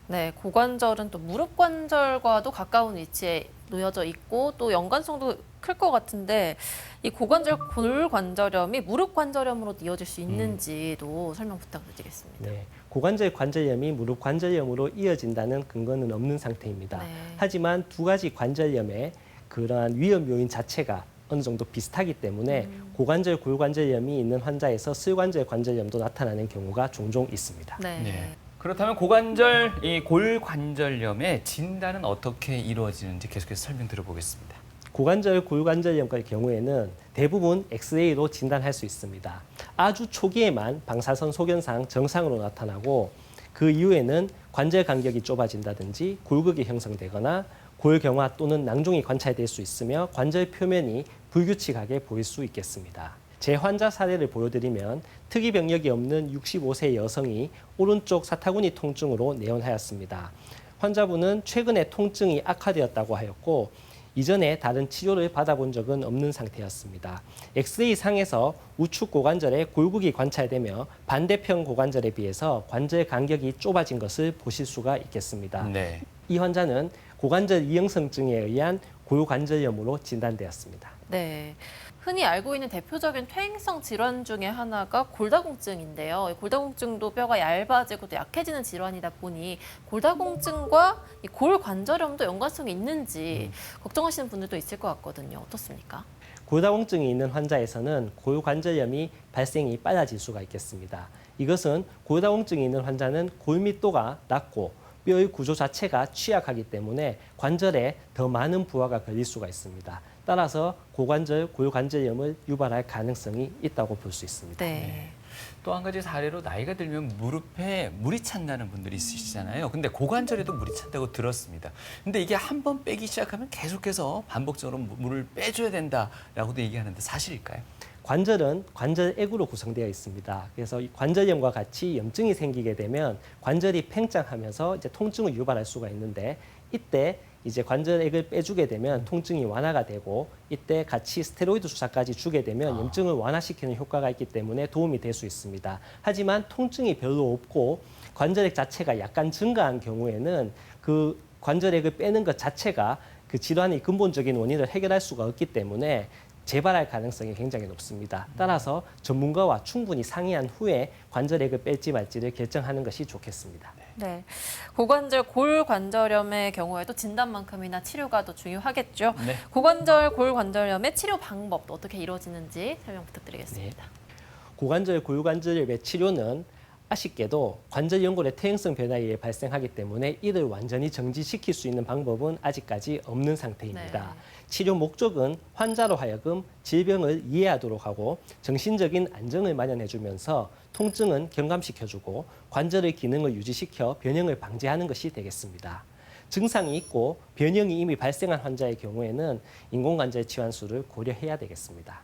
네, 고관절은 또 무릎 관절과도 가까운 위치에 놓여져 있고 또 연관성도 클 것 같은데 이 고관절 골관절염이 무릎 관절염으로 이어질 수 있는지도 설명 부탁드리겠습니다. 네, 고관절 관절염이 무릎 관절염으로 이어진다는 근거는 없는 상태입니다. 하지만 두 가지 관절염의 그러한 위험 요인 자체가 어느 정도 비슷하기 때문에 고관절 골관절염이 있는 환자에서 슬관절 관절염도 나타나는 경우가 종종 있습니다. 네. 그렇다면 고관절 이 골관절염의 진단은 어떻게 이루어지는지 계속해서 설명 들어보겠습니다. 고관절 골관절염의 경우에는 대부분 엑스레이로 진단할 수 있습니다. 아주 초기에만 방사선 소견상 정상으로 나타나고 그 이후에는 관절 간격이 좁아진다든지 골극이 형성되거나 골경화 또는 낭종이 관찰될 수 있으며 관절 표면이 불규칙하게 보일 수 있겠습니다. 제 환자 사례를 보여드리면 특이 병력이 없는 65세 여성이 오른쪽 사타구니 통증으로 내원하였습니다. 환자분은 최근에 통증이 악화되었다고 하였고 이전에 다른 치료를 받아본 적은 없는 상태였습니다. 엑스레이 상에서 우측 고관절에 골극이 관찰되며 반대편 고관절에 비해서 관절 간격이 좁아진 것을 보실 수가 있겠습니다. 네. 이 환자는 고관절 이형성증에 의한 골관절염으로 진단되었습니다. 네. 흔히 알고 있는 대표적인 퇴행성 질환 중에 하나가 골다공증인데요. 이 골다공증도 뼈가 얇아지고 또 약해지는 질환이다 보니 골다공증과 이 골관절염도 연관성이 있는지 걱정하시는 분들도 있을 것 같거든요. 어떻습니까? 골다공증이 있는 환자에서는 골관절염이 발생이 빨라질 수가 있겠습니다. 이것은 골다공증이 있는 환자는 골밀도가 낮고 뼈의 구조 자체가 취약하기 때문에 관절에 더 많은 부하가 걸릴 수가 있습니다. 따라서 골관절염을 유발할 가능성이 있다고 볼 수 있습니다. 네. 또 한 가지 사례로 나이가 들면 무릎에 물이 찬다는 분들이 있으시잖아요. 근데 고관절에도 물이 찬다고 들었습니다. 근데 이게 한 번 빼기 시작하면 계속해서 반복적으로 물을 빼줘야 된다라고도 얘기하는데 사실일까요? 관절은 관절액으로 구성되어 있습니다. 그래서 이 관절염과 같이 염증이 생기게 되면 관절이 팽창하면서 이제 통증을 유발할 수가 있는데 이때 이제 관절액을 빼주게 되면 통증이 완화가 되고 이때 같이 스테로이드 주사까지 주게 되면 염증을 완화시키는 효과가 있기 때문에 도움이 될 수 있습니다. 하지만 통증이 별로 없고 관절액 자체가 약간 증가한 경우에는 그 관절액을 빼는 것 자체가 그 질환의 근본적인 원인을 해결할 수가 없기 때문에 재발할 가능성이 굉장히 높습니다. 따라서 전문가와 충분히 상의한 후에 관절액을 뺄지 말지를 결정하는 것이 좋겠습니다. 네, 고관절 골관절염의 경우에도 진단만큼이나 치료가 더 중요하겠죠. 네. 고관절 골관절염의 치료 방법도 어떻게 이루어지는지 설명 부탁드리겠습니다. 고관절 골관절염의 치료는 아쉽게도 관절 연골의 퇴행성 변화에 의해 발생하기 때문에 이를 완전히 정지시킬 수 있는 방법은 아직까지 없는 상태입니다. 네. 치료 목적은 환자로 하여금 질병을 이해하도록 하고 정신적인 안정을 마련해주면서 통증은 경감시켜주고 관절의 기능을 유지시켜 변형을 방지하는 것이 되겠습니다. 증상이 있고 변형이 이미 발생한 환자의 경우에는 인공관절 치환술을 고려해야 되겠습니다.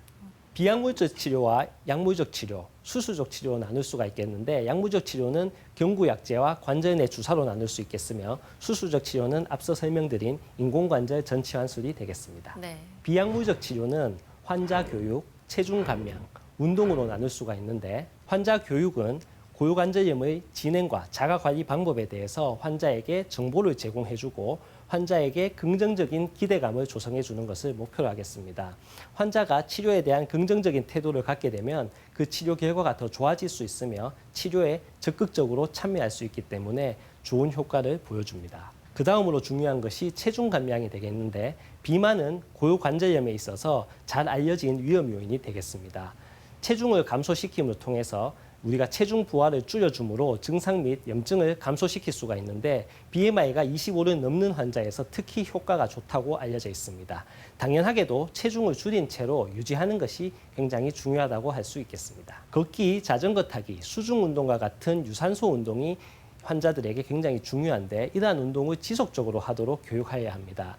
비약물적 치료와 약물적 치료, 수술적 치료로 나눌 수가 있겠는데 약물적 치료는 경구약제와 관절 내 주사로 나눌 수 있겠으며 수술적 치료는 앞서 설명드린 인공관절 전치환술이 되겠습니다. 네. 비약물적 치료는 환자 교육, 체중 감량, 운동으로 나눌 수가 있는데 환자 교육은 골관절염의 진행과 자가관리 방법에 대해서 환자에게 정보를 제공해주고 환자에게 긍정적인 기대감을 조성해주는 것을 목표로 하겠습니다. 환자가 치료에 대한 긍정적인 태도를 갖게 되면 그 치료 결과가 더 좋아질 수 있으며 치료에 적극적으로 참여할 수 있기 때문에 좋은 효과를 보여줍니다. 그 다음으로 중요한 것이 체중 감량이 되겠는데 비만은 골관절염에 있어서 잘 알려진 위험 요인이 되겠습니다. 체중을 감소시킴을 통해서 우리가 체중 부하를 줄여줌으로 증상 및 염증을 감소시킬 수가 있는데 BMI가 25를 넘는 환자에서 특히 효과가 좋다고 알려져 있습니다. 당연하게도 체중을 줄인 채로 유지하는 것이 굉장히 중요하다고 할 수 있겠습니다. 걷기, 자전거 타기, 수중 운동과 같은 유산소 운동이 환자들에게 굉장히 중요한데 이러한 운동을 지속적으로 하도록 교육해야 합니다.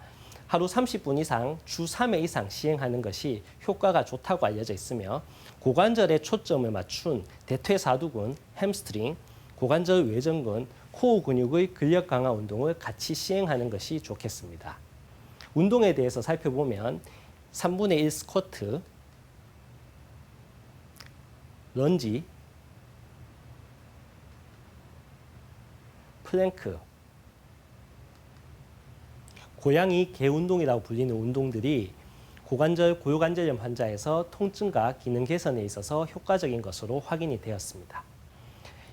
하루 30분 이상 주 3회 이상 시행하는 것이 효과가 좋다고 알려져 있으며 고관절에 초점을 맞춘 대퇴사두근, 햄스트링, 고관절 외전근, 코어 근육의 근력 강화 운동을 같이 시행하는 것이 좋겠습니다. 운동에 대해서 살펴보면 3분의 1 스쿼트, 런지, 플랭크, 고양이 개 운동이라고 불리는 운동들이 골관절염 환자에서 통증과 기능 개선에 있어서 효과적인 것으로 확인이 되었습니다.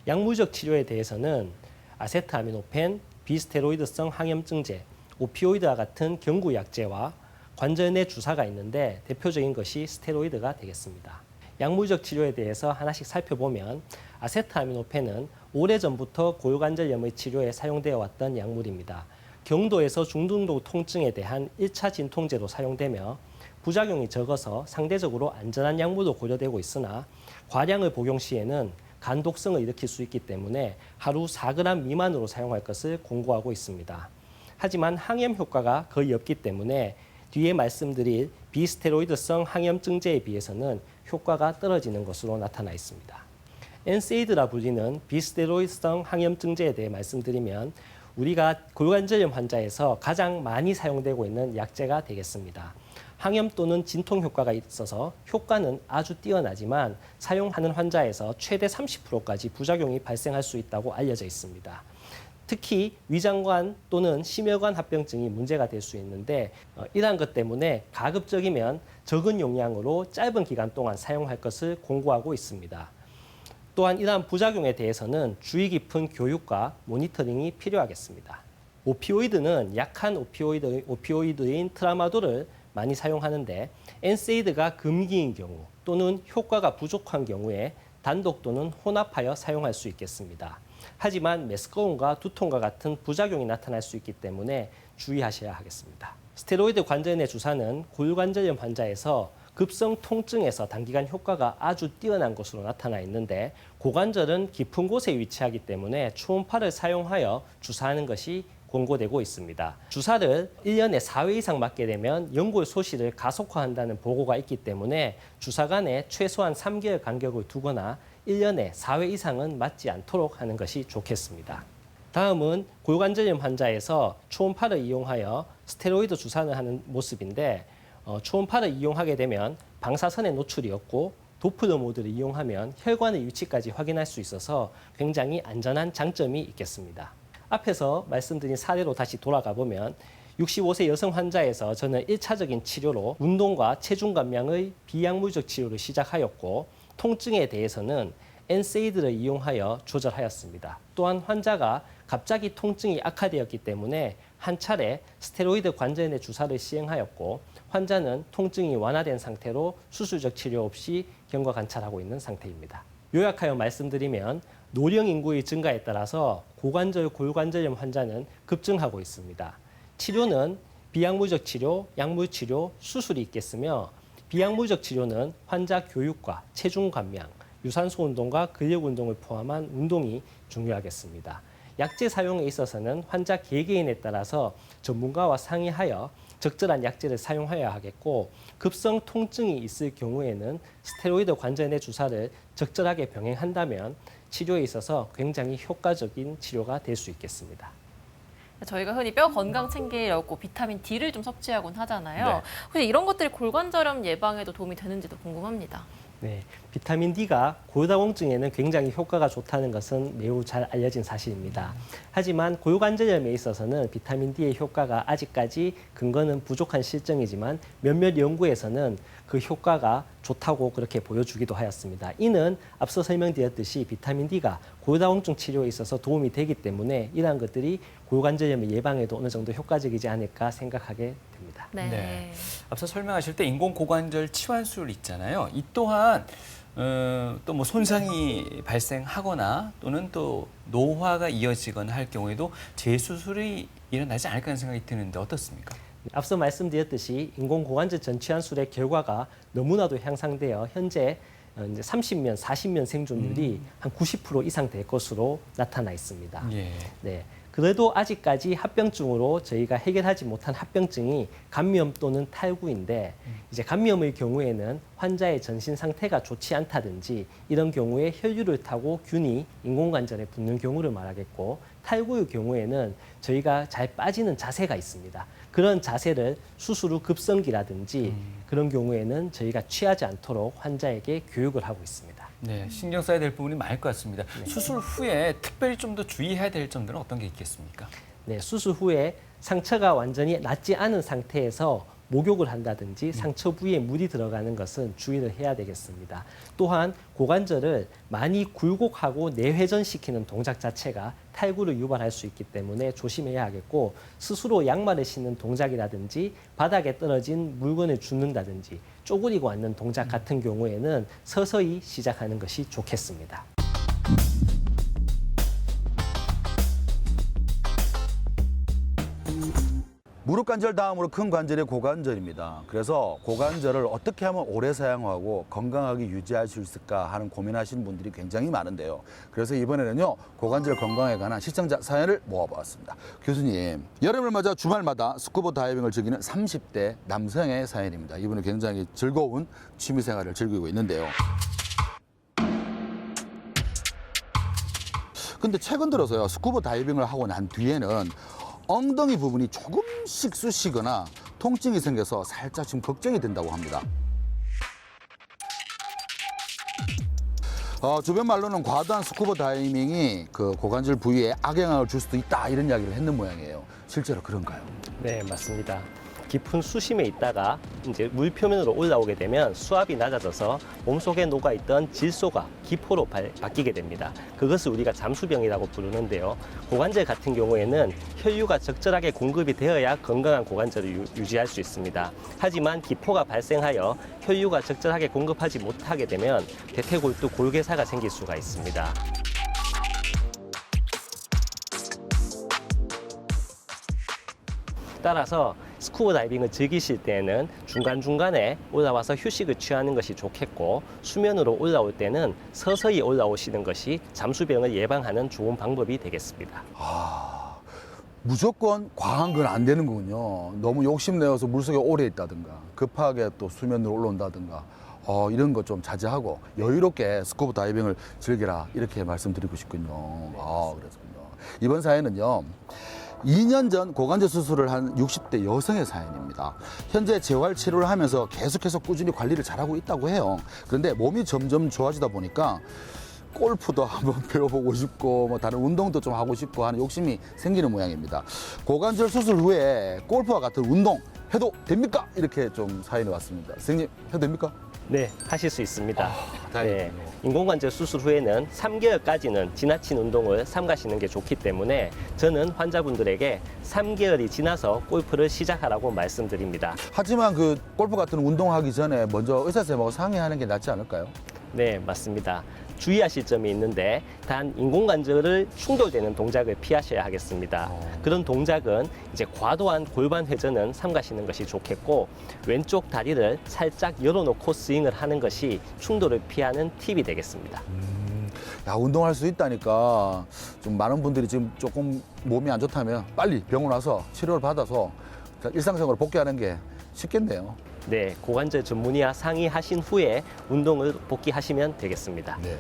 약물적 치료에 대해서는 아세트아미노펜, 비스테로이드성 항염증제, 오피오이드와 같은 경구약제와 관절 내 주사가 있는데 대표적인 것이 스테로이드가 되겠습니다. 약물적 치료에 대해서 하나씩 살펴보면 아세트아미노펜은 오래전부터 골관절염의 치료에 사용되어 왔던 약물입니다. 경도에서 중등도 통증에 대한 1차 진통제로 사용되며 부작용이 적어서 상대적으로 안전한 약물로 고려되고 있으나 과량을 복용 시에는 간 독성을 일으킬 수 있기 때문에 하루 4g 미만으로 사용할 것을 권고하고 있습니다. 하지만 항염 효과가 거의 없기 때문에 뒤에 말씀드릴 비스테로이드성 항염증제에 비해서는 효과가 떨어지는 것으로 나타나 있습니다. NSAID라 불리는 비스테로이드성 항염증제에 대해 말씀드리면 우리가 골관절염 환자에서 가장 많이 사용되고 있는 약제가 되겠습니다. 항염 또는 진통 효과가 있어서 효과는 아주 뛰어나지만 사용하는 환자에서 최대 30%까지 부작용이 발생할 수 있다고 알려져 있습니다. 특히 위장관 또는 심혈관 합병증이 문제가 될 수 있는데 이러한 것 때문에 가급적이면 적은 용량으로 짧은 기간 동안 사용할 것을 공고하고 있습니다. 또한 이러한 부작용에 대해서는 주의 깊은 교육과 모니터링이 필요하겠습니다. 오피오이드는 약한 오피오이드인 트라마돌을 많이 사용하는데 엔세이드가 금기인 경우 또는 효과가 부족한 경우에 단독 또는 혼합하여 사용할 수 있겠습니다. 하지만 메스꺼움과 두통과 같은 부작용이 나타날 수 있기 때문에 주의하셔야 하겠습니다. 스테로이드 관절염의 주사는 골관절염 환자에서 급성 통증에서 단기간 효과가 아주 뛰어난 것으로 나타나 있는데 고관절은 깊은 곳에 위치하기 때문에 초음파를 사용하여 주사하는 것이 권고되고 있습니다. 주사를 1년에 4회 이상 맞게 되면 연골 소실을 가속화한다는 보고가 있기 때문에 주사 간에 최소한 3개월 간격을 두거나 1년에 4회 이상은 맞지 않도록 하는 것이 좋겠습니다. 다음은 골관절염 환자에서 초음파를 이용하여 스테로이드 주사를 하는 모습인데 초음파를 이용하게 되면 방사선에 노출이 없고 도플러 모드를 이용하면 혈관의 위치까지 확인할 수 있어서 굉장히 안전한 장점이 있겠습니다. 앞에서 말씀드린 사례로 다시 돌아가 보면 65세 여성 환자에서 저는 1차적인 치료로 운동과 체중 감량의 비약물적 치료를 시작하였고 통증에 대해서는 엔세이드를 이용하여 조절하였습니다. 또한 환자가 갑자기 통증이 악화되었기 때문에 한 차례 스테로이드 관절염 주사를 시행하였고 환자는 통증이 완화된 상태로 수술적 치료 없이 경과 관찰하고 있는 상태입니다. 요약하여 말씀드리면 노령 인구의 증가에 따라서 고관절, 골관절염 환자는 급증하고 있습니다. 치료는 비약물적 치료, 약물 치료, 수술이 있겠으며 비약물적 치료는 환자 교육과 체중 감량, 유산소 운동과 근력 운동을 포함한 운동이 중요하겠습니다. 약제 사용에 있어서는 환자 개개인에 따라서 전문가와 상의하여 적절한 약제를 사용해야 하겠고 급성 통증이 있을 경우에는 스테로이드 관절내 주사를 적절하게 병행한다면 치료에 있어서 굉장히 효과적인 치료가 될 수 있겠습니다. 저희가 흔히 뼈 건강 챙기려고 비타민 D를 좀 섭취하곤 하잖아요. 네. 혹시 이런 것들이 골관절염 예방에도 도움이 되는지도 궁금합니다. 네, 비타민 D가 골다공증에는 굉장히 효과가 좋다는 것은 매우 잘 알려진 사실입니다. 하지만 골관절염에 있어서는 비타민 D의 효과가 아직까지 근거는 부족한 실정이지만 몇몇 연구에서는 그 효과가 좋다고 그렇게 보여주기도 하였습니다. 이는 앞서 설명드렸듯이 비타민 D가 골다공증 치료에 있어서 도움이 되기 때문에 이러한 것들이 골관절염의 예방에도 어느 정도 효과적이지 않을까 생각하게 됩니다. 네. 앞서 설명하실 때 인공고관절 치환술 있잖아요. 이 또한 또 뭐 손상이 발생하거나 또는 또 노화가 이어지거나 할 경우에도 재수술이 일어나지 않을까 하는 생각이 드는데 어떻습니까? 앞서 말씀드렸듯이 인공고관절 전치환술의 결과가 너무나도 향상되어 현재 이제 30년, 40년 생존율이 한 90% 이상 될 것으로 나타나 있습니다. 예. 네. 그래도 아직까지 합병증으로 저희가 해결하지 못한 합병증이 감염 또는 탈구인데 이제 감염의 경우에는 환자의 전신 상태가 좋지 않다든지 이런 경우에 혈류를 타고 균이 인공관절에 붙는 경우를 말하겠고 탈구의 경우에는 저희가 잘 빠지는 자세가 있습니다. 그런 자세를 수술 후 급성기라든지 그런 경우에는 저희가 취하지 않도록 환자에게 교육을 하고 있습니다. 네, 신경 써야 될 부분이 많을 것 같습니다. 수술 후에 특별히 좀 더 주의해야 될 점들은 어떤 게 있겠습니까? 네, 수술 후에 상처가 완전히 낫지 않은 상태에서 목욕을 한다든지 상처 부위에 물이 들어가는 것은 주의를 해야 되겠습니다. 또한 고관절을 많이 굴곡하고 내회전시키는 동작 자체가 탈구를 유발할 수 있기 때문에 조심해야 하겠고 스스로 양말을 신는 동작이라든지 바닥에 떨어진 물건을 줍는다든지 쪼그리고 앉는 동작 같은 경우에는 서서히 시작하는 것이 좋겠습니다. 무릎 관절 다음으로 큰 관절이 고관절입니다. 그래서 고관절을 어떻게 하면 오래 사용하고 건강하게 유지할 수 있을까 하는 고민하시는 분들이 굉장히 많은데요. 그래서 이번에는요, 고관절 건강에 관한 시청자 사연을 모아보았습니다. 교수님, 여름을 맞아 주말마다 스쿠버 다이빙을 즐기는 30대 남성의 사연입니다. 이분은 굉장히 즐거운 취미생활을 즐기고 있는데요. 근데 최근 들어서요, 스쿠버 다이빙을 하고 난 뒤에는 엉덩이 부분이 조금씩 쑤시거나 통증이 생겨서 살짝 지금 걱정이 된다고 합니다. 주변 말로는 과도한 스쿠버 다이빙이 그 고관절 부위에 악영향을 줄 수도 있다 이런 이야기를 했는 모양이에요. 실제로 그런가요? 네, 맞습니다. 깊은 수심에 있다가 이제 물 표면으로 올라오게 되면 수압이 낮아져서 몸속에 녹아있던 질소가 기포로 바뀌게 됩니다. 그것을 우리가 잠수병이라고 부르는데요. 고관절 같은 경우에는 혈류가 적절하게 공급이 되어야 건강한 고관절을 유지할 수 있습니다. 하지만 기포가 발생하여 혈류가 적절하게 공급하지 못하게 되면 대퇴골두 골괴사가 생길 수가 있습니다. 따라서 스쿠버 다이빙을 즐기실 때에는 중간중간에 올라와서 휴식을 취하는 것이 좋겠고, 수면으로 올라올 때는 서서히 올라오시는 것이 잠수병을 예방하는 좋은 방법이 되겠습니다. 무조건 과한 건 안 되는 거군요. 너무 욕심내어서 물속에 오래 있다든가 급하게 또 수면으로 올라온다든가 이런 거 좀 자제하고 여유롭게 스쿠버 다이빙을 즐기라, 이렇게 말씀드리고 싶군요. 그렇군요. 이번 사연은요, 2년 전 고관절 수술을 한 60대 여성의 사연입니다. 현재 재활 치료를 하면서 계속해서 꾸준히 관리를 잘하고 있다고 해요. 그런데 몸이 점점 좋아지다 보니까 골프도 한번 배워보고 싶고 뭐 다른 운동도 좀 하고 싶고 하는 욕심이 생기는 모양입니다. 고관절 수술 후에 골프와 같은 운동 해도 됩니까? 이렇게 좀 사연이 왔습니다. 선생님, 해도 됩니까? 네, 하실 수 있습니다. 네, 인공관절 수술 후에는 3개월까지는 지나친 운동을 삼가시는 게 좋기 때문에 저는 환자분들에게 3개월이 지나서 골프를 시작하라고 말씀드립니다. 하지만 그 골프 같은 운동하기 전에 먼저 의사 선생님하고 상의하는 게 낫지 않을까요? 네, 맞습니다. 주의하실 점이 있는데, 단 인공관절을 충돌되는 동작을 피하셔야 하겠습니다. 그런 동작은 이제 과도한 골반 회전은 삼가시는 것이 좋겠고, 왼쪽 다리를 살짝 열어놓고 스윙을 하는 것이 충돌을 피하는 팁이 되겠습니다. 야, 운동할 수 있다니까 좀 많은 분들이 지금 조금 몸이 안 좋다면 빨리 병원 와서 치료를 받아서 일상생활로 복귀하는 게 쉽겠네요. 네, 고관절 전문의와 상의하신 후에 운동을 복귀하시면 되겠습니다. 네.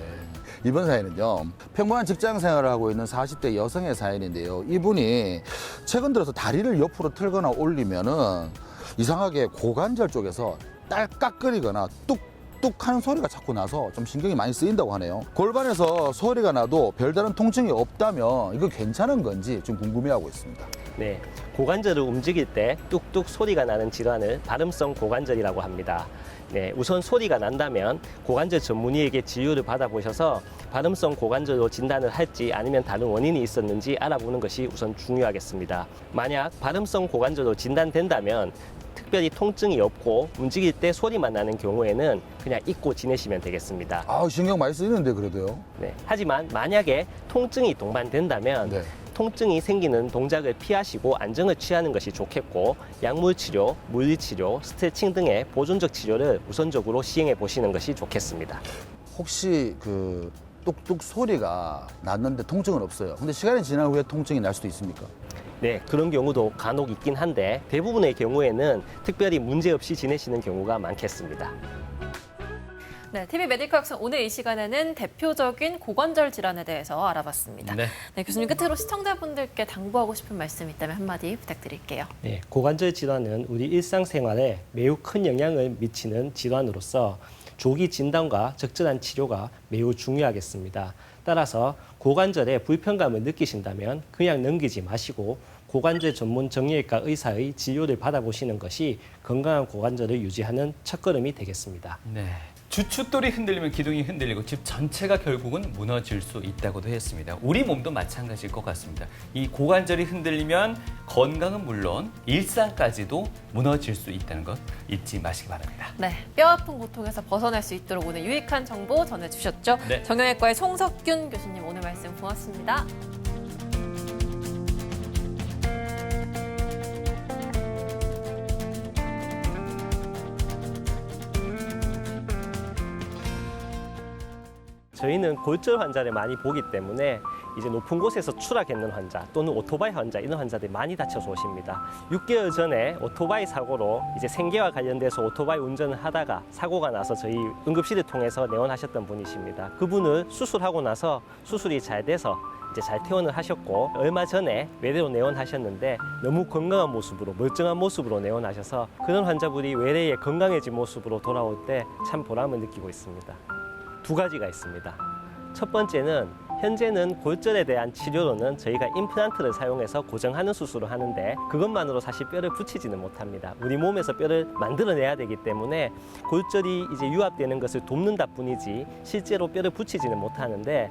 이번 사연은요, 평범한 직장 생활을 하고 있는 40대 여성의 사연인데요. 이분이 최근 들어서 다리를 옆으로 틀거나 올리면은 이상하게 고관절 쪽에서 딸깍거리거나 뚝뚝 하는 소리가 자꾸 나서 좀 신경이 많이 쓰인다고 하네요. 골반에서 소리가 나도 별다른 통증이 없다면 이거 괜찮은 건지 좀 궁금해하고 있습니다. 네, 고관절을 움직일 때 뚝뚝 소리가 나는 질환을 발음성 고관절이라고 합니다. 네, 우선 소리가 난다면 고관절 전문의에게 진료를 받아보셔서 발음성 고관절로 진단을 할지 아니면 다른 원인이 있었는지 알아보는 것이 우선 중요하겠습니다. 만약 발음성 고관절로 진단된다면 특별히 통증이 없고 움직일 때 소리만 나는 경우에는 그냥 잊고 지내시면 되겠습니다. 신경 많이 쓰이는데 그래도요? 네, 하지만 만약에 통증이 동반된다면 네. 통증이 생기는 동작을 피하시고 안정을 취하는 것이 좋겠고, 약물 치료, 물리 치료, 스트레칭 등의 보존적 치료를 우선적으로 시행해 보시는 것이 좋겠습니다. 혹시 그 뚝뚝 소리가 났는데 통증은 없어요. 근데 시간이 지난 후에 통증이 날 수도 있습니까? 네, 그런 경우도 간혹 있긴 한데 대부분의 경우에는 특별히 문제없이 지내시는 경우가 많겠습니다. 네, TV 메디컬 학생 오늘 이 시간에는 대표적인 고관절 질환에 대해서 알아봤습니다. 네. 네, 교수님 끝으로 시청자분들께 당부하고 싶은 말씀 있다면 한마디 부탁드릴게요. 네, 고관절 질환은 우리 일상생활에 매우 큰 영향을 미치는 질환으로서 조기 진단과 적절한 치료가 매우 중요하겠습니다. 따라서 고관절에 불편감을 느끼신다면 그냥 넘기지 마시고 고관절 전문 정형외과 의사의 진료를 받아보시는 것이 건강한 고관절을 유지하는 첫걸음이 되겠습니다. 네. 주춧돌이 흔들리면 기둥이 흔들리고 집 전체가 결국은 무너질 수 있다고도 했습니다. 우리 몸도 마찬가지일 것 같습니다. 이 고관절이 흔들리면 건강은 물론 일상까지도 무너질 수 있다는 것 잊지 마시기 바랍니다. 네, 뼈아픈 고통에서 벗어날 수 있도록 오늘 유익한 정보 전해주셨죠. 네. 정형외과의 송석균 교수님 오늘 말씀 고맙습니다. 저희는 골절 환자를 많이 보기 때문에 이제 높은 곳에서 추락했는 환자 또는 오토바이 환자 이런 환자들이 많이 다쳐서 오십니다. 6개월 전에 오토바이 사고로 이제 생계와 관련돼서 오토바이 운전을 하다가 사고가 나서 저희 응급실을 통해서 내원하셨던 분이십니다. 그분을 수술하고 나서 수술이 잘 돼서 이제 잘 퇴원을 하셨고, 얼마 전에 외래로 내원하셨는데 너무 건강한 모습으로 멀쩡한 모습으로 내원하셔서 그런 환자분이 외래의 건강해진 모습으로 돌아올 때 참 보람을 느끼고 있습니다. 두 가지가 있습니다. 첫 번째는 현재는 골절에 대한 치료로는 저희가 임플란트를 사용해서 고정하는 수술을 하는데 그것만으로 사실 뼈를 붙이지는 못합니다. 우리 몸에서 뼈를 만들어내야 되기 때문에 골절이 이제 유합되는 것을 돕는다 뿐이지 실제로 뼈를 붙이지는 못하는데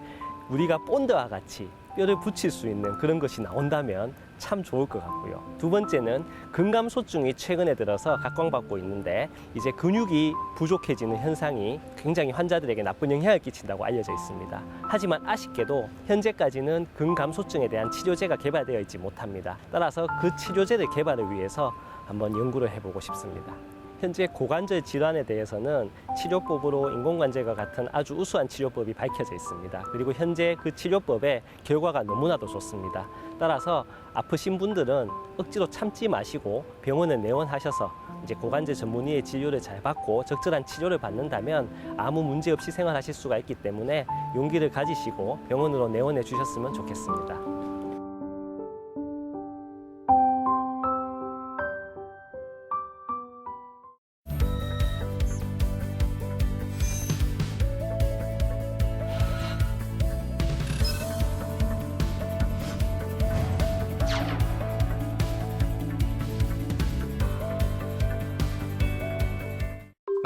우리가 본드와 같이 뼈를 붙일 수 있는 그런 것이 나온다면 참 좋을 것 같고요. 두 번째는 근감소증이 최근에 들어서 각광받고 있는데 이제 근육이 부족해지는 현상이 굉장히 환자들에게 나쁜 영향을 끼친다고 알려져 있습니다. 하지만 아쉽게도 현재까지는 근감소증에 대한 치료제가 개발되어 있지 못합니다. 따라서 그 치료제를 개발을 위해서 한번 연구를 해보고 싶습니다. 현재 고관절 질환에 대해서는 치료법으로 인공관절과 같은 아주 우수한 치료법이 밝혀져 있습니다. 그리고 현재 그 치료법의 결과가 너무나도 좋습니다. 따라서 아프신 분들은 억지로 참지 마시고 병원에 내원하셔서 이제 고관절 전문의의 진료를 잘 받고 적절한 치료를 받는다면 아무 문제 없이 생활하실 수가 있기 때문에 용기를 가지시고 병원으로 내원해 주셨으면 좋겠습니다.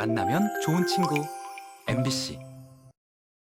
만나면 좋은 친구 MBC